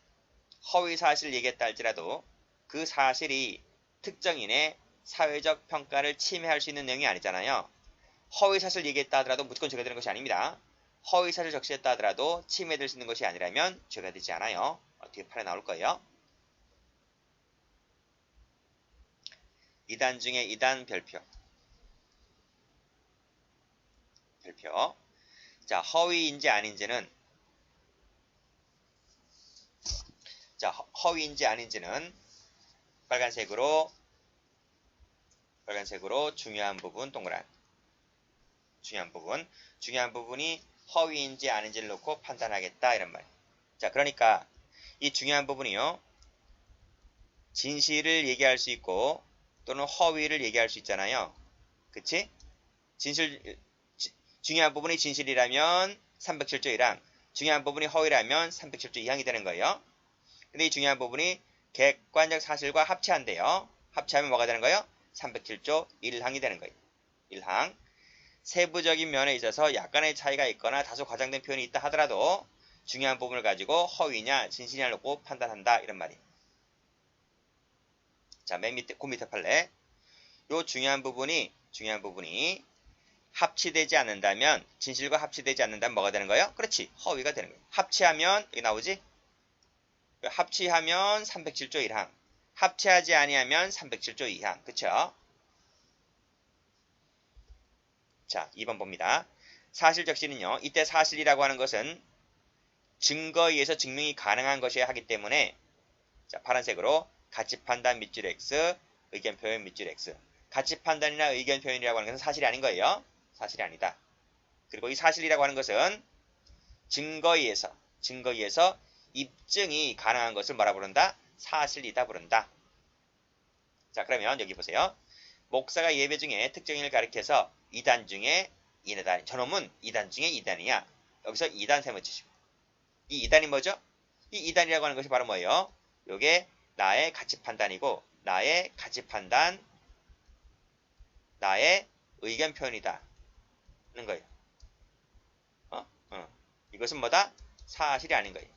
허위사실 얘기했다 할지라도 그 사실이 특정인의 사회적 평가를 침해할 수 있는 내용이 아니잖아요. 허위사실 얘기했다 하더라도 무조건 죄가 되는 것이 아닙니다. 허위사실 적시했다 하더라도 침해될 수 있는 것이 아니라면 죄가 되지 않아요. 뒤에 판에 나올 거예요. 2단 중에 2단 별표. 자, 허위인지 아닌지는 허위인지 아닌지는 빨간색으로 중요한 부분 동그란 중요한 부분이 허위인지 아닌지를 놓고 판단하겠다 이런 말. 자, 그러니까 이 중요한 부분이요. 진실을 얘기할 수 있고 또는 허위를 얘기할 수 있잖아요. 그치? 중요한 부분이 진실이라면 307조 1항, 중요한 부분이 허위라면 307조 2항이 되는 거예요. 근데 이 중요한 부분이 객관적 사실과 합치한대요. 합치하면 뭐가 되는 거예요? 307조 1항이 되는 거예요. 1항. 세부적인 면에 있어서 약간의 차이가 있거나 다소 과장된 표현이 있다 하더라도 중요한 부분을 가지고 허위냐 진실이냐 놓고 판단한다 이런 말이에요. 자, 맨 밑에 그 밑에 판례. 요 중요한 부분이 합치되지 않는다면 진실과 합치되지 않는다면 뭐가 되는 거예요? 그렇지. 허위가 되는 거예요. 합치하면 여기 나오지? 합치하면 307조 1항. 합치하지 아니하면 307조 2항. 그쵸? 자, 2번 봅니다. 사실적시는요. 이때 사실이라고 하는 것은 증거에 의해서 증명이 가능한 것이어야 하기 때문에 자, 파란색으로 가치 판단 밑줄 X, 의견 표현 밑줄 X. 가치 판단이나 의견 표현이라고 하는 것은 사실이 아닌 거예요. 사실이 아니다. 그리고 이 사실이라고 하는 것은 증거에 의해서 입증이 가능한 것을 뭐라 부른다? 사실이다 부른다. 자, 그러면 여기 보세요. 목사가 예배 중에 특정인을 가리켜서 2단 중에 2단, 저놈은 2단 중에 2단이야. 여기서 2단 세모 치시고. 이 2단이 뭐죠? 이 2단이라고 하는 것이 바로 뭐예요? 요게 나의 가치 판단이고, 나의 가치 판단, 나의 의견 표현이다. 는 거예요. 이것은 뭐다? 사실이 아닌 거예요.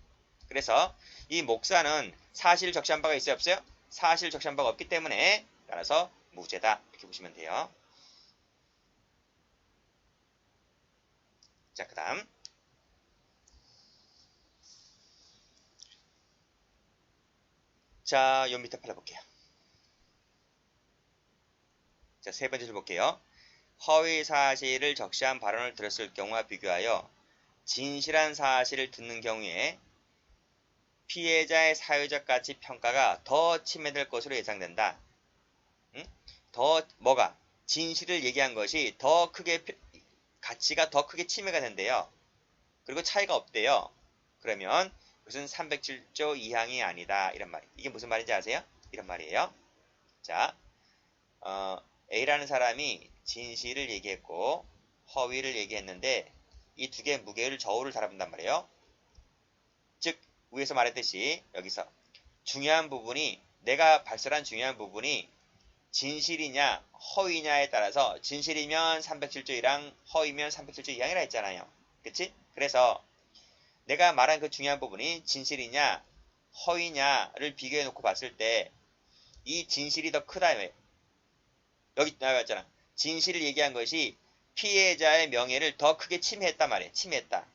그래서 이 목사는 사실 적시한 바가 있어요? 없어요? 사실 적시한 바가 없기 때문에 따라서 무죄다. 이렇게 보시면 돼요. 자, 그 다음. 자, 요 밑에 팔아볼게요. 자, 세 번째 줄 볼게요. 허위 사실을 적시한 발언을 들었을 경우와 비교하여 진실한 사실을 듣는 경우에 피해자의 사회적 가치 평가가 더 침해될 것으로 예상된다. 더 뭐가? 진실을 얘기한 것이 더 크게 가치가 더 크게 침해가 된대요. 그리고 차이가 없대요. 그러면 그것은 307조 이항이 아니다. 이런 말이에요. 이게 무슨 말인지 아세요? 이런 말이에요. 자, A라는 사람이 진실을 얘기했고 허위를 얘기했는데 이 두 개의 무게를 저울을 달아본단 말이에요. 즉 위에서 말했듯이 여기서 중요한 부분이 내가 발설한 중요한 부분이 진실이냐 허위냐에 따라서 진실이면 307조 1항 허위면 307조 2항이라 했잖아요. 그치? 그래서 내가 말한 그 중요한 부분이 진실이냐 허위냐를 비교해 놓고 봤을 때 이 진실이 더 크다. 여기 나왔잖아. 진실을 얘기한 것이 피해자의 명예를 더 크게 침해했단 말이에요. 침해했다.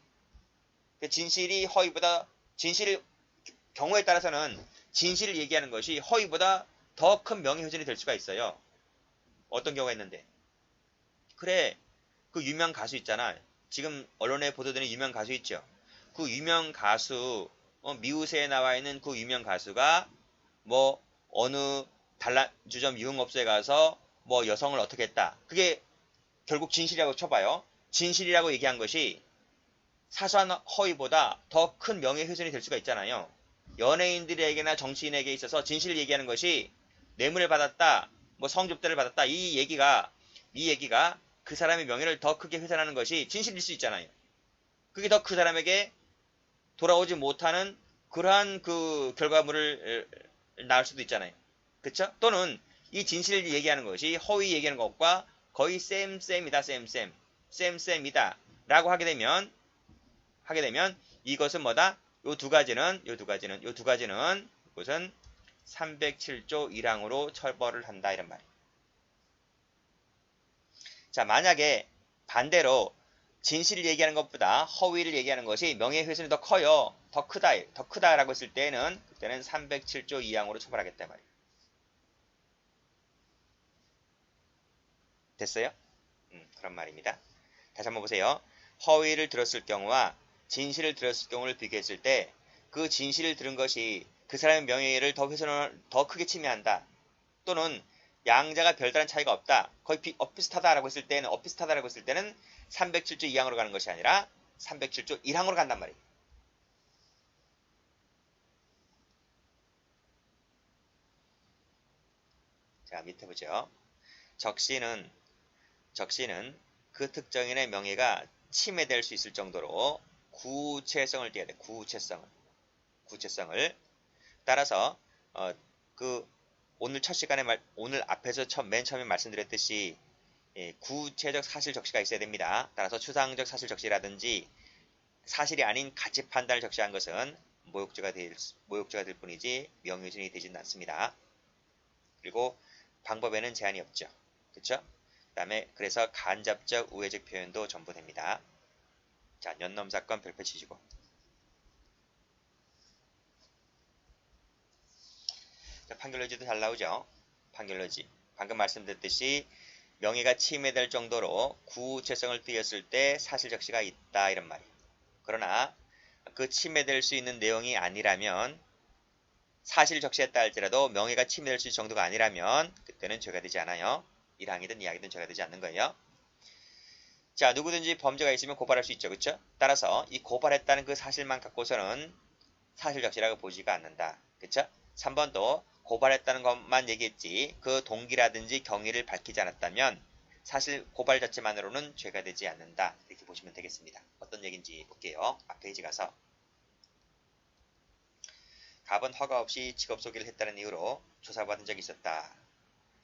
진실이 허위보다 경우에 따라서는 진실을 얘기하는 것이 허위보다 더 큰 명예훼손이 될 수가 있어요. 어떤 경우가 있는데. 그래, 그 유명 가수 있잖아. 지금 언론에 보도되는 유명 가수 있죠. 그 유명 가수, 미우새에 나와 있는 그 유명 가수가 뭐 어느 단란주점 유흥업소에 가서 뭐 여성을 어떻게 했다. 그게 결국 진실이라고 쳐봐요. 진실이라고 얘기한 것이 사소한 허위보다 더 큰 명예훼손이 될 수가 있잖아요. 연예인들에게나 정치인에게 있어서 진실을 얘기하는 것이 뇌물을 받았다, 뭐 성접대를 받았다, 이 얘기가 그 사람의 명예를 더 크게 훼손하는 것이 진실일 수 있잖아요. 그게 더 그 사람에게 돌아오지 못하는 그러한 그 결과물을 낳을 수도 있잖아요. 그쵸? 또는 이 진실을 얘기하는 것이 허위 얘기하는 것과 거의 쌤이다. 라고 하게 되면 이것은 뭐다? 요 두 가지는 이것은 307조 1항으로 처벌을 한다 이런 말이에요. 자, 만약에 반대로 진실을 얘기하는 것보다 허위를 얘기하는 것이 명예훼손이 더 커요. 더 크다라고 했을 때는 그때는 307조 2항으로 처벌하겠다 말이에요. 됐어요? 그런 말입니다. 다시 한번 보세요. 허위를 들었을 경우와 진실을 들었을 경우를 비교했을 때 그 진실을 들은 것이 그 사람의 명예를 더 크게 침해한다. 또는 양자가 별다른 차이가 없다. 거의 엇비슷하다라고 했을 때는 307조 2항으로 가는 것이 아니라 307조 1항으로 간단 말이에요. 자, 밑에 보죠. 적시는 그 특정인의 명예가 침해될 수 있을 정도로 구체성을 띄어야 돼. 구체성을 따라서 오늘 첫 시간에 오늘 앞에서 맨 처음에 말씀드렸듯이 구체적 사실 적시가 있어야 됩니다. 따라서 추상적 사실 적시라든지 사실이 아닌 가치 판단을 적시한 것은 모욕죄가 될 뿐이지 명예훼손이 되지는 않습니다. 그리고 방법에는 제한이 없죠. 그렇죠? 그 다음에 그래서 간접적 우회적 표현도 전부 됩니다. 자, 연놈 사건 별표 치시고. 자, 판결로지도 잘 나오죠. 판결로지. 방금 말씀드렸듯이 명예가 침해될 정도로 구체성을 띄었을 때 사실 적시가 있다 이런 말이에요. 그러나 그 침해될 수 있는 내용이 아니라면 사실을 적시했다 할지라도 명예가 침해될 수 있을 정도가 아니라면 그때는 죄가 되지 않아요. 일항이든 이항이든 죄가 되지 않는 거예요. 자, 누구든지 범죄가 있으면 고발할 수 있죠. 그쵸? 따라서 이 고발했다는 그 사실만 갖고서는 사실 적시라고 보지가 않는다. 그쵸? 3번도 고발했다는 것만 얘기했지 그 동기라든지 경위를 밝히지 않았다면 사실 고발 자체만으로는 죄가 되지 않는다. 이렇게 보시면 되겠습니다. 어떤 얘기인지 볼게요. 앞 페이지 가서. 갑은 허가 없이 직업 소개를 했다는 이유로 조사받은 적이 있었다.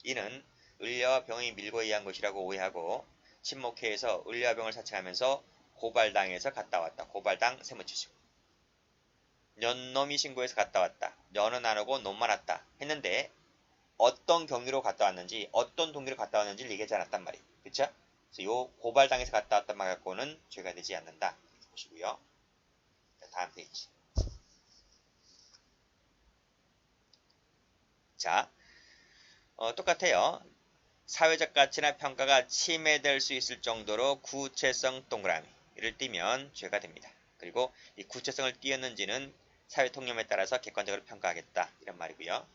이는 을려와 병이 밀고 의한 것이라고 오해하고 친목회에서 을려와 병을 사칭하면서 고발당에서 갔다 왔다. 고발당 세무치수. 년놈이 신고해서 갔다 왔다. 년은 안 오고 놈만 왔다. 했는데 어떤 경위로 갔다 왔는지 어떤 동기로 갔다 왔는지를 얘기하지 않았단 말이에요. 그쵸? 그래서 요 고발당에서 갔다 왔단 말 갖고는 죄가 되지 않는다. 이렇게 보시고요. 자, 다음 페이지. 자, 똑같아요. 사회적 가치나 평가가 침해될 수 있을 정도로 구체성 동그라미를 띄면 죄가 됩니다. 그리고 이 구체성을 띄었는지는 사회 통념에 따라서 객관적으로 평가하겠다. 이런 말이고요.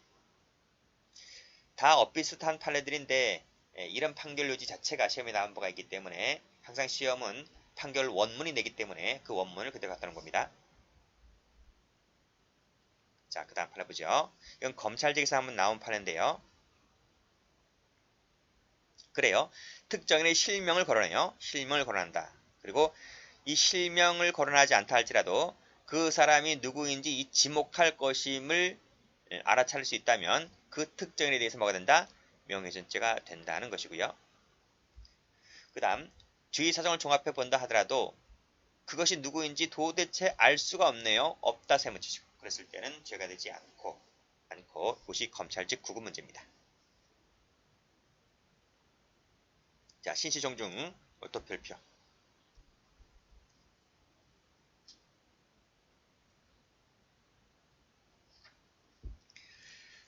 다 엇비슷한 판례들인데 이런 판결 요지 자체가 시험에 나온 바가 있기 때문에 항상 시험은 판결 원문이 내기 때문에 그 원문을 그대로 갖다 놓은 겁니다. 자, 그 다음 판례 보죠. 이건 검찰직에서 한번 나온 판례인데요. 그래요. 특정인의 실명을 거론해요. 실명을 거론한다. 그리고 이 실명을 거론하지 않다 할지라도 그 사람이 누구인지 이 지목할 것임을 알아차릴 수 있다면 그 특정인에 대해서 뭐가 된다? 명예훼손죄가 된다는 것이고요. 그 다음 주의 사정을 종합해 본다 하더라도 그것이 누구인지 도대체 알 수가 없네요. 없다 세무치죠. 그랬을 때는 죄가 되지 않고 이것이 검찰직 구급 문제입니다. 자, 신시종중 도표표.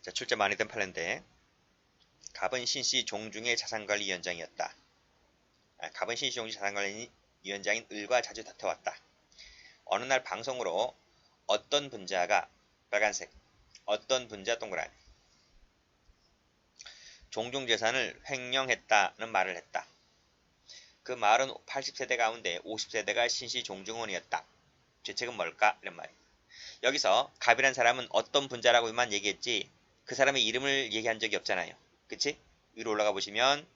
자, 출제 많이 된 판례인데 갑은 신씨 종중의 자산관리위원장이었다. 갑은 신씨 종중 자산관리위원장인 을과 자주 다퉈왔다. 어느 날 방송으로 어떤 분자가 빨간색, 어떤 분자 동그라미 종중재산을 횡령했다는 말을 했다. 그 말은 80세대 가운데 50세대가 신씨 종중원이었다. 죄책은 뭘까? 이런 말이에요. 여기서 갑이란 사람은 어떤 분자라고만 얘기했지 그 사람의 이름을 얘기한 적이 없잖아요. 그치? 위로 올라가 보시면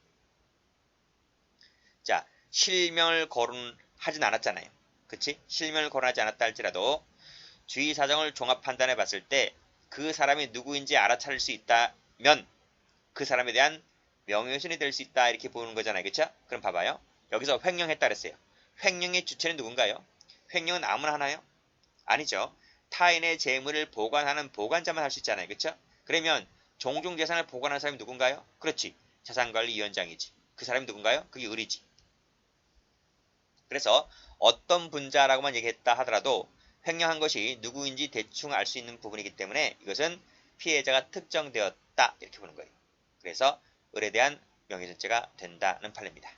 자, 실명을 거론하진 않았잖아요. 그치? 실명을 거론하지 않았다 할지라도 주의 사정을 종합 판단해 봤을 때 그 사람이 누구인지 알아차릴 수 있다면 그 사람에 대한 명예훼손이 될 수 있다 이렇게 보는 거잖아요. 그쵸? 그럼 봐봐요. 여기서 횡령했다 그랬어요. 횡령의 주체는 누군가요? 횡령은 아무나 하나요? 아니죠. 타인의 재물을 보관하는 보관자만 할 수 있잖아요. 그쵸? 그러면 종중재산을 보관하는 사람이 누군가요? 그렇지. 자산관리위원장이지. 그 사람이 누군가요? 그게 을이지. 그래서 어떤 분자라고만 얘기했다 하더라도 횡령한 것이 누구인지 대충 알 수 있는 부분이기 때문에 이것은 피해자가 특정되었다 이렇게 보는 거예요. 그래서 을에 대한 명예훼손죄가 된다는 판례입니다.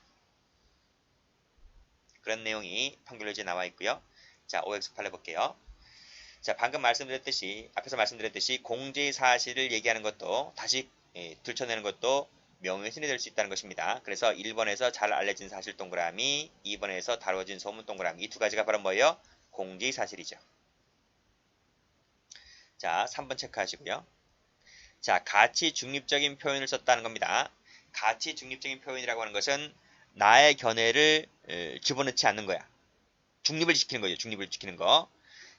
그런 내용이 판결로지 나와 있고요. 자, OX 판례 볼게요. 자, 방금 앞에서 말씀드렸듯이 공제의 사실을 얘기하는 것도 다시 들춰내는 것도 명예훼손이 될 수 있다는 것입니다. 그래서 1번에서 잘 알려진 사실 동그라미, 2번에서 다뤄진 소문 동그라미 이 두 가지가 바로 뭐예요? 공제의 사실이죠. 자, 3번 체크하시고요. 자, 가치 중립적인 표현을 썼다는 겁니다. 가치 중립적인 표현이라고 하는 것은 나의 견해를 집어넣지 않는 거야. 중립을 지키는 거죠. 중립을 지키는 거.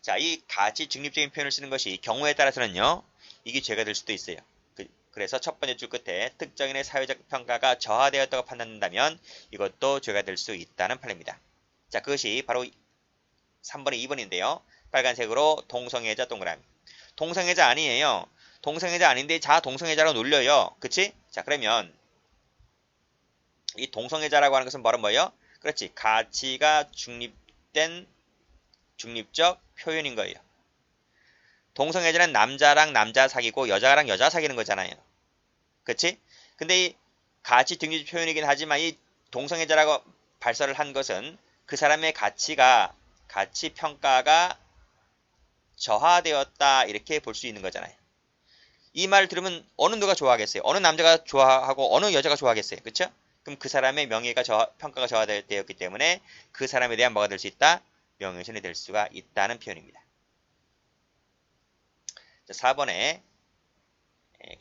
자, 이 가치 중립적인 표현을 쓰는 것이 경우에 따라서는요. 이게 죄가 될 수도 있어요. 그래서 첫 번째 줄 끝에 특정인의 사회적 평가가 저하되었다고 판단된다면 이것도 죄가 될 수 있다는 판례입니다. 자, 그것이 바로 3번의 2번인데요. 빨간색으로 동성애자 동그라미. 동성애자 아니에요. 동성애자 아닌데 자 동성애자로 놀려요. 그치? 자, 그러면 이 동성애자라고 하는 것은 바로 뭐예요? 그렇지. 가치가 중립된 중립적 표현인 거예요. 동성애자는 남자랑 남자 사귀고 여자랑 여자 사귀는 거잖아요. 그치? 근데 이 가치 중립 표현이긴 하지만 이 동성애자라고 발설을 한 것은 그 사람의 가치 평가가 저하되었다 이렇게 볼 수 있는 거잖아요. 이 말을 들으면 어느 누가 좋아하겠어요? 어느 남자가 좋아하고 어느 여자가 좋아하겠어요? 그쵸? 그럼 그 사람의 명예가 평가가 저하되었기 때문에 그 사람에 대한 뭐가 될 수 있다? 명예훼손이 될 수가 있다는 표현입니다. 자, 4번에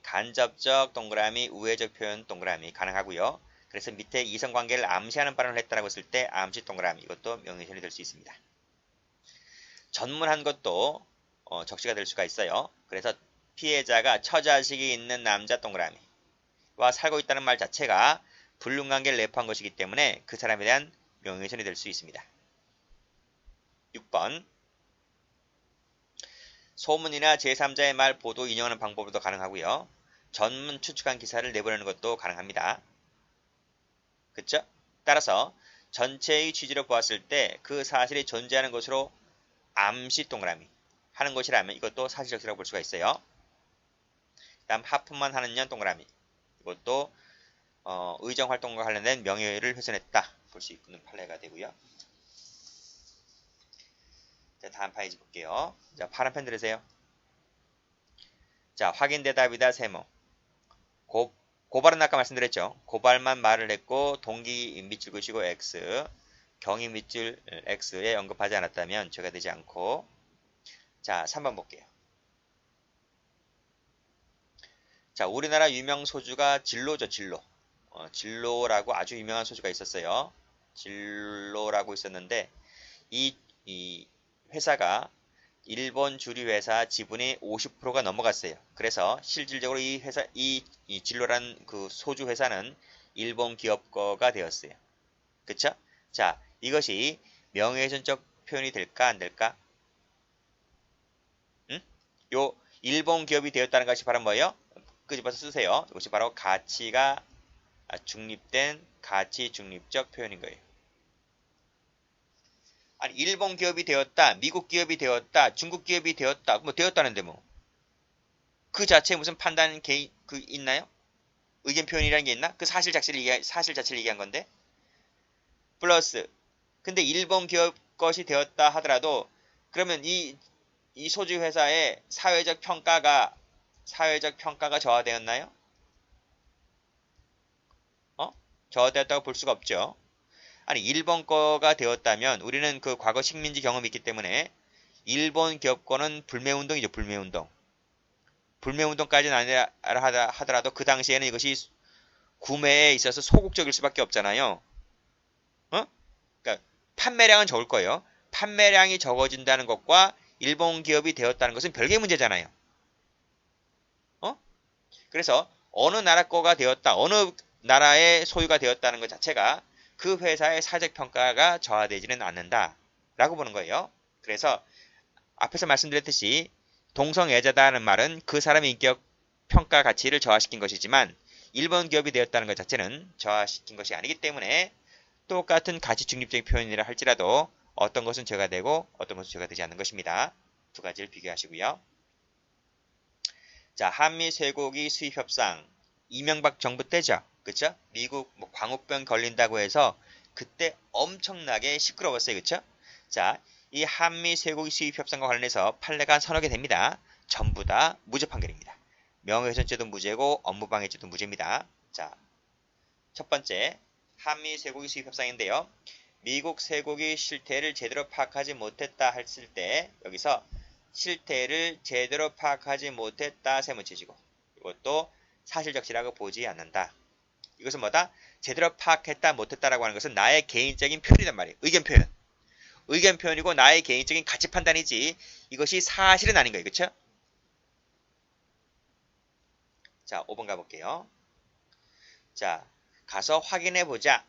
간접적 동그라미, 우회적 표현 동그라미 가능하고요. 그래서 밑에 이성관계를 암시하는 발언을 했다라고 했을 때 암시 동그라미, 이것도 명예훼손이 될 수 있습니다. 전문한 것도 적시가 될 수가 있어요. 그래서 피해자가 처자식이 있는 남자 동그라미와 살고 있다는 말 자체가 불륜관계를 내포한 것이기 때문에 그 사람에 대한 명예훼손이 될 수 있습니다. 6번 소문이나 제3자의 말 보도 인용하는 방법도 가능하고요. 전문 추측한 기사를 내보내는 것도 가능합니다. 그쵸? 따라서 전체의 취지로 보았을 때 그 사실이 존재하는 것으로 암시 동그라미 하는 것이라면 이것도 사실적이라고 볼 수가 있어요. 다음 하품만 하는 년 동그라미, 이것도 의정활동과 관련된 명예를 훼손했다 볼 수 있는 판례가 되고요. 자, 다음 페이지 볼게요. 자, 파란 펜 들으세요. 자, 확인 대답이다 세모. 고발은 아까 말씀드렸죠. 고발만 말을 했고 동기 밑줄 그시고 X, 경위 밑줄 X에 언급하지 않았다면 죄가 되지 않고. 자, 3번 볼게요. 자, 우리나라 유명 소주가 진로죠, 진로. 진로라고 아주 유명한 소주가 있었어요. 진로라고 있었는데 이 회사가 일본 주류 회사 지분이 50%가 넘어갔어요. 그래서 실질적으로 이 회사 이 진로라는 그 소주 회사는 일본 기업 거가 되었어요. 그쵸? 자, 이것이 명예훼손적 표현이 될까 안 될까? 응? 요 일본 기업이 되었다는 것이 바로 뭐예요? 끄집어서 쓰세요. 이것이 바로 가치가 중립된 가치 중립적 표현인 거예요. 아니, 일본 기업이 되었다, 미국 기업이 되었다, 중국 기업이 되었다, 뭐 되었다는데 뭐. 그 자체에 무슨 판단 있나요? 의견 표현이라는 게 있나? 그 사실 자체를 얘기한 건데. 플러스. 근데 일본 기업 것이 되었다 하더라도 그러면 이 소주 회사의 사회적 평가가 저하되었나요? 저하되었다고 볼 수가 없죠. 아니, 일본 거가 되었다면 우리는 그 과거 식민지 경험이 있기 때문에 일본 기업권은 불매운동이죠. 불매운동. 불매운동까지는 아니라 하더라도 그 당시에는 이것이 구매에 있어서 소극적일 수밖에 없잖아요. 그러니까 판매량은 적을 거예요. 판매량이 적어진다는 것과 일본 기업이 되었다는 것은 별개의 문제잖아요. 그래서 어느 나라 거가 되었다, 어느 나라의 소유가 되었다는 것 자체가 그 회사의 사회적 평가가 저하되지는 않는다라고 보는 거예요. 그래서 앞에서 말씀드렸듯이 동성애자다는 말은 그 사람의 인격 평가 가치를 저하시킨 것이지만 일본 기업이 되었다는 것 자체는 저하시킨 것이 아니기 때문에 똑같은 가치 중립적인 표현이라 할지라도 어떤 것은 죄가 되고 어떤 것은 죄가 되지 않는 것입니다. 두 가지를 비교하시고요. 자, 한미 쇠고기 수입 협상 이명박 정부 때죠. 그쵸? 미국 뭐 광우병 걸린다고 해서 그때 엄청나게 시끄러웠어요. 그쵸? 자, 이 한미 쇠고기 수입 협상과 관련해서 판례가 서너 개 됩니다. 전부 다 무죄 판결입니다. 명예훼손죄도 무죄고 업무방해죄도 무죄입니다. 자, 첫 번째 한미 쇠고기 수입 협상인데요. 미국 쇠고기 실태를 제대로 파악하지 못했다 했을 때 여기서 실태를 제대로 파악하지 못했다 세무치시고 이것도 사실적시라고 보지 않는다. 이것은 뭐다? 제대로 파악했다 못했다라고 하는 것은 나의 개인적인 표현이란 말이에요. 의견 표현. 의견 표현이고 나의 개인적인 가치 판단이지 이것이 사실은 아닌 거예요. 그쵸? 자, 5번 가볼게요. 자, 가서 확인해보자.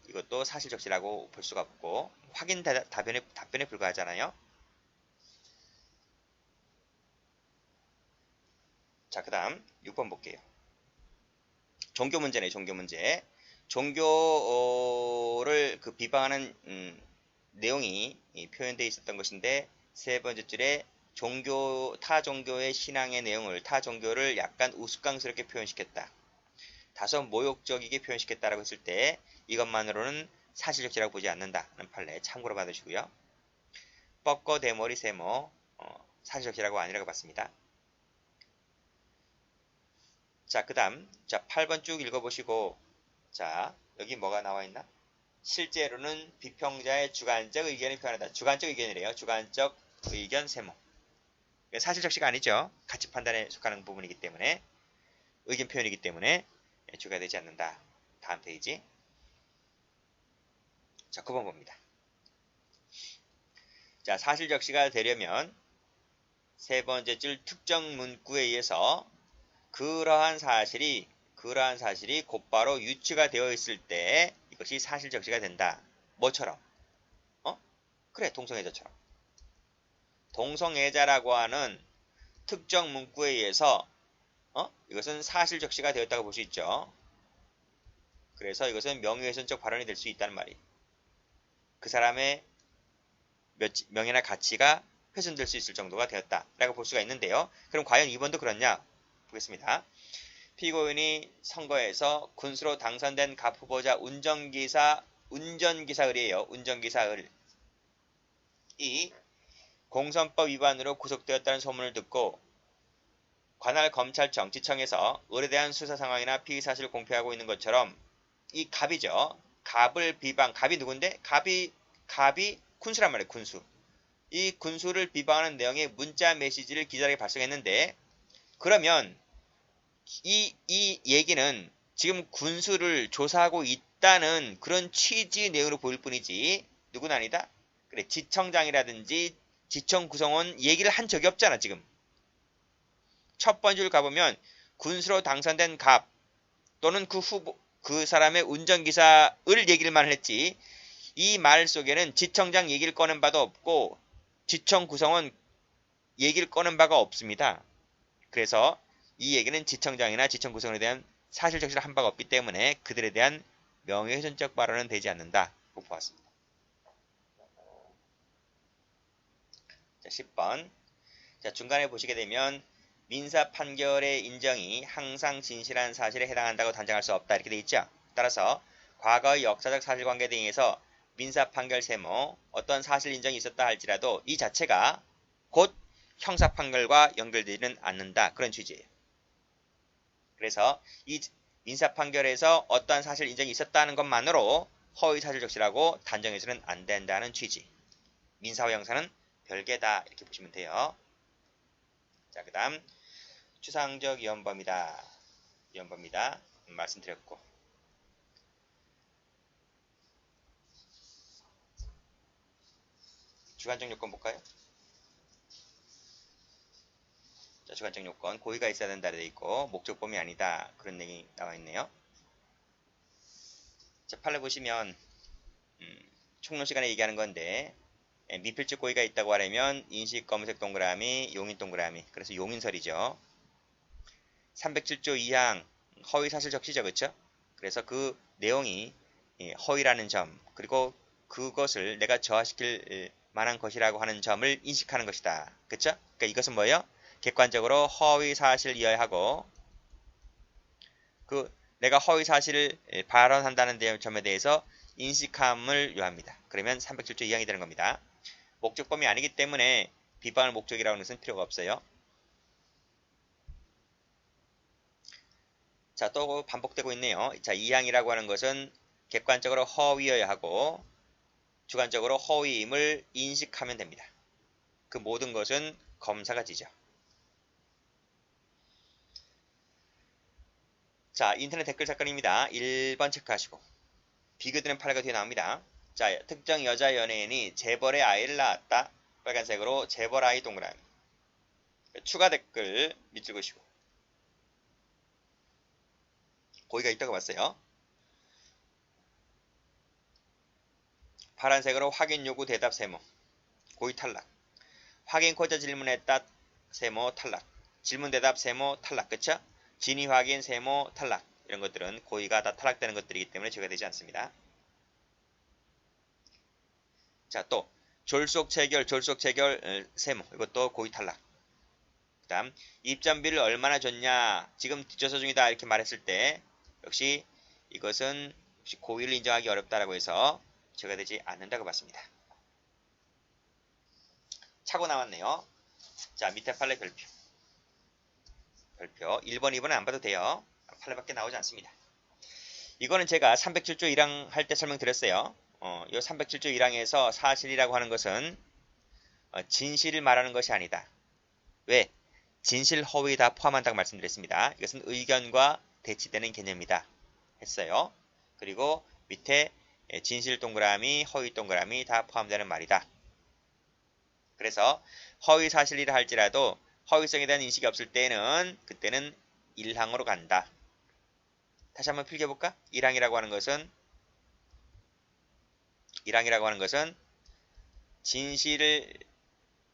이것도 사실적시라고 볼 수가 없고 확인 답변에 불과하잖아요. 자, 그 다음 6번 볼게요. 종교 문제네, 종교 문제. 종교를 비방하는 내용이 표현되어 있었던 것인데 세 번째 줄에 타 종교의 신앙의 내용을 타 종교를 약간 우스꽝스럽게 표현시켰다. 다소 모욕적이게 표현시켰다라고 했을 때 이것만으로는 사실적시라고 보지 않는다는 판례 참고로 받으시고요. 뻗거 대머리 세모 사실적시라고 아니라고 봤습니다. 자, 그 다음, 자, 8번 쭉 읽어보시고, 자, 여기 뭐가 나와 있나? 실제로는 비평자의 주관적 의견을 표현한다. 주관적 의견이래요. 주관적 의견 세모. 사실적시가 아니죠. 가치 판단에 속하는 부분이기 때문에, 의견 표현이기 때문에 주가 되지 않는다. 다음 페이지. 자, 9번 봅니다. 자, 사실적시가 되려면 세 번째 줄 특정 문구에 의해서 그러한 사실이 곧바로 유추가 되어 있을 때 이것이 사실적시가 된다. 뭐처럼? 그래, 동성애자처럼. 동성애자라고 하는 특정 문구에 의해서 이것은 사실적시가 되었다고 볼 수 있죠. 그래서 이것은 명예훼손적 발언이 될 수 있다는 말이에요. 그 사람의 명예나 가치가 훼손될 수 있을 정도가 되었다라고 볼 수가 있는데요. 그럼 과연 2번도 그렇냐? 보겠습니다. 피고인이 선거에서 군수로 당선된 갑 후보자 운전기사을이에요. 운전기사을. 이 공선법 위반으로 구속되었다는 소문을 듣고 관할 검찰청 지청에서 을에 대한 수사 상황이나 피의 사실을 공표하고 있는 것처럼 이 갑이죠. 갑을 비방. 갑이 누군데? 갑이 군수란 말이에요. 군수. 이 군수를 비방하는 내용의 문자 메시지를 기자에게 발송했는데 그러면 이 얘기는 지금 군수를 조사하고 있다는 그런 취지의 내용으로 보일 뿐이지 누군 아니다? 그래, 지청장이라든지 지청 구성원 얘기를 한 적이 없잖아. 지금 첫 번째를 가보면 군수로 당선된 갑 또는 그 사람의 운전기사을 얘기를만 했지 이 말 속에는 지청장 얘기를 꺼낸 바도 없고 지청 구성원 얘기를 꺼낸 바가 없습니다. 그래서 이 얘기는 지청장이나 지청 구성원에 대한 사실적시를 한 바가 없기 때문에 그들에 대한 명예훼손적 발언은 되지 않는다. 고 보았습니다. 자, 10번. 자, 중간에 보시게 되면 민사 판결의 인정이 항상 진실한 사실에 해당한다고 단정할 수 없다. 이렇게 되어 있죠. 따라서 과거의 역사적 사실관계 등에서 민사 판결 세모 어떤 사실 인정이 있었다 할지라도 이 자체가 곧 형사 판결과 연결되지는 않는다. 그런 취지예요. 그래서 이 민사 판결에서 어떠한 사실 인정이 있었다는 것만으로 허위 사실적시라고 단정해서는 안 된다는 취지. 민사와 형사는 별개다. 이렇게 보시면 돼요. 자, 그 다음 추상적 위헌범이다. 위헌범이다. 말씀드렸고. 주관적 요건 볼까요? 자, 주관적 요건 고의가 있어야 된다 되어 있고 목적범이 아니다. 그런 얘기 나와 있네요. 자, 판례 보시면 총론 시간에 얘기하는 건데 미필적 고의가 있다고 하려면 인식 검은색 동그라미, 용인 동그라미. 그래서 용인설이죠. 307조 2항 허위 사실 적시죠. 그렇죠? 그래서 그 내용이 허위라는 점 그리고 그것을 내가 저하시킬 만한 것이라고 하는 점을 인식하는 것이다. 그렇죠? 그러니까 이것은 뭐예요? 객관적으로 허위 사실을 이해하고 그 내가 허위 사실을 발언한다는 점에 대해서 인식함을 요합니다. 그러면 307조 2항이 되는 겁니다. 목적범이 아니기 때문에 비방을 목적이라고 하는 것은 필요가 없어요. 자, 또 반복되고 있네요. 자, 2항이라고 하는 것은 객관적으로 허위여야 하고 주관적으로 허위임을 인식하면 됩니다. 그 모든 것은 검사가 지죠. 자, 인터넷 댓글 사건입니다. 1번 체크하시고 비교되는 판례가 뒤에 나옵니다. 자, 특정 여자 연예인이 재벌의 아이를 낳았다. 빨간색으로 재벌 아이 동그라미. 추가 댓글 밑줄 그시고 고의가 있다고 봤어요. 파란색으로 확인 요구 대답 세모. 고의 탈락. 확인코자 질문했다. 세모 탈락. 질문 대답 세모 탈락. 그쵸? 진위 확인 세모 탈락. 이런 것들은 고의가 다 탈락되는 것들이기 때문에 제거되지 않습니다. 자, 또 졸속 체결 세모. 이것도 고의 탈락. 그 다음 입점비를 얼마나 줬냐. 지금 뒷조사 중이다. 이렇게 말했을 때 역시 이것은 고의를 인정하기 어렵다라고 해서 제거되지 않는다고 봤습니다. 차고 나왔네요. 자, 밑에 판례 별표. 별표. 1번, 2번은 안 봐도 돼요. 판례밖에 나오지 않습니다. 이거는 제가 307조 1항 할 때 설명드렸어요. 이 307조 1항에서 사실이라고 하는 것은 진실을 말하는 것이 아니다. 왜? 진실, 허위 다 포함한다고 말씀드렸습니다. 이것은 의견과 대치되는 개념이다 했어요. 그리고 밑에 진실 동그라미, 허위 동그라미 다 포함되는 말이다. 그래서 허위 사실이라 할지라도 허위성에 대한 인식이 없을 때는 그때는 1항으로 간다. 다시 한번 필겨볼까? 1항이라고 하는 것은 진실을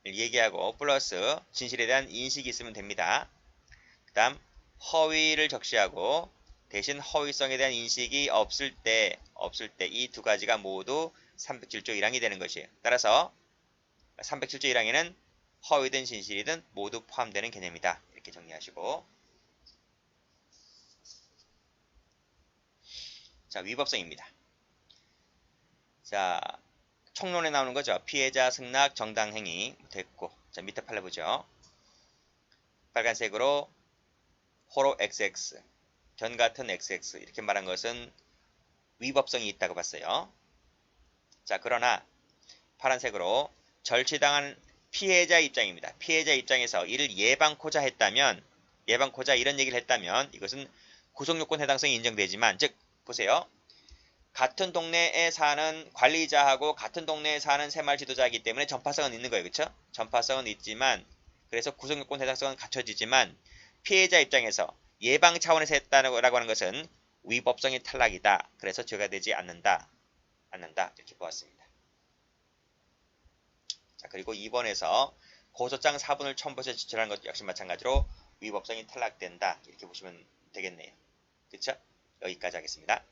얘기하고 플러스 진실에 대한 인식이 있으면 됩니다. 그 다음 허위를 적시하고 대신 허위성에 대한 인식이 없을 때 이 두 가지가 모두 307조 1항이 되는 것이에요. 따라서 307조 1항에는 허위든 진실이든 모두 포함되는 개념이다. 이렇게 정리하시고, 자, 위법성입니다. 자, 총론에 나오는 거죠. 피해자 승낙 정당행위 됐고, 자, 밑에 판례 보죠. 빨간색으로 호로 XX, 견 같은 XX 이렇게 말한 것은 위법성이 있다고 봤어요. 자, 그러나 파란색으로 절취당한 피해자 입장입니다. 피해자 입장에서 이를 예방코자 이런 얘기를 했다면 이것은 구속요건 해당성이 인정되지만, 즉 보세요. 같은 동네에 사는 관리자하고 같은 동네에 사는 새마을 지도자이기 때문에 전파성은 있는 거예요. 그렇죠? 전파성은 있지만, 그래서 구속요건 해당성은 갖춰지지만 피해자 입장에서 예방 차원에서 했다라고 하는 것은 위법성이 탈락이다. 그래서 죄가 되지 않는다. 이렇게 보았습니다. 자, 그리고 2번에서 고소장 사본을 첨부해서 제출하는 것 역시 마찬가지로 위법성이 탈락된다. 이렇게 보시면 되겠네요. 그렇죠? 여기까지 하겠습니다.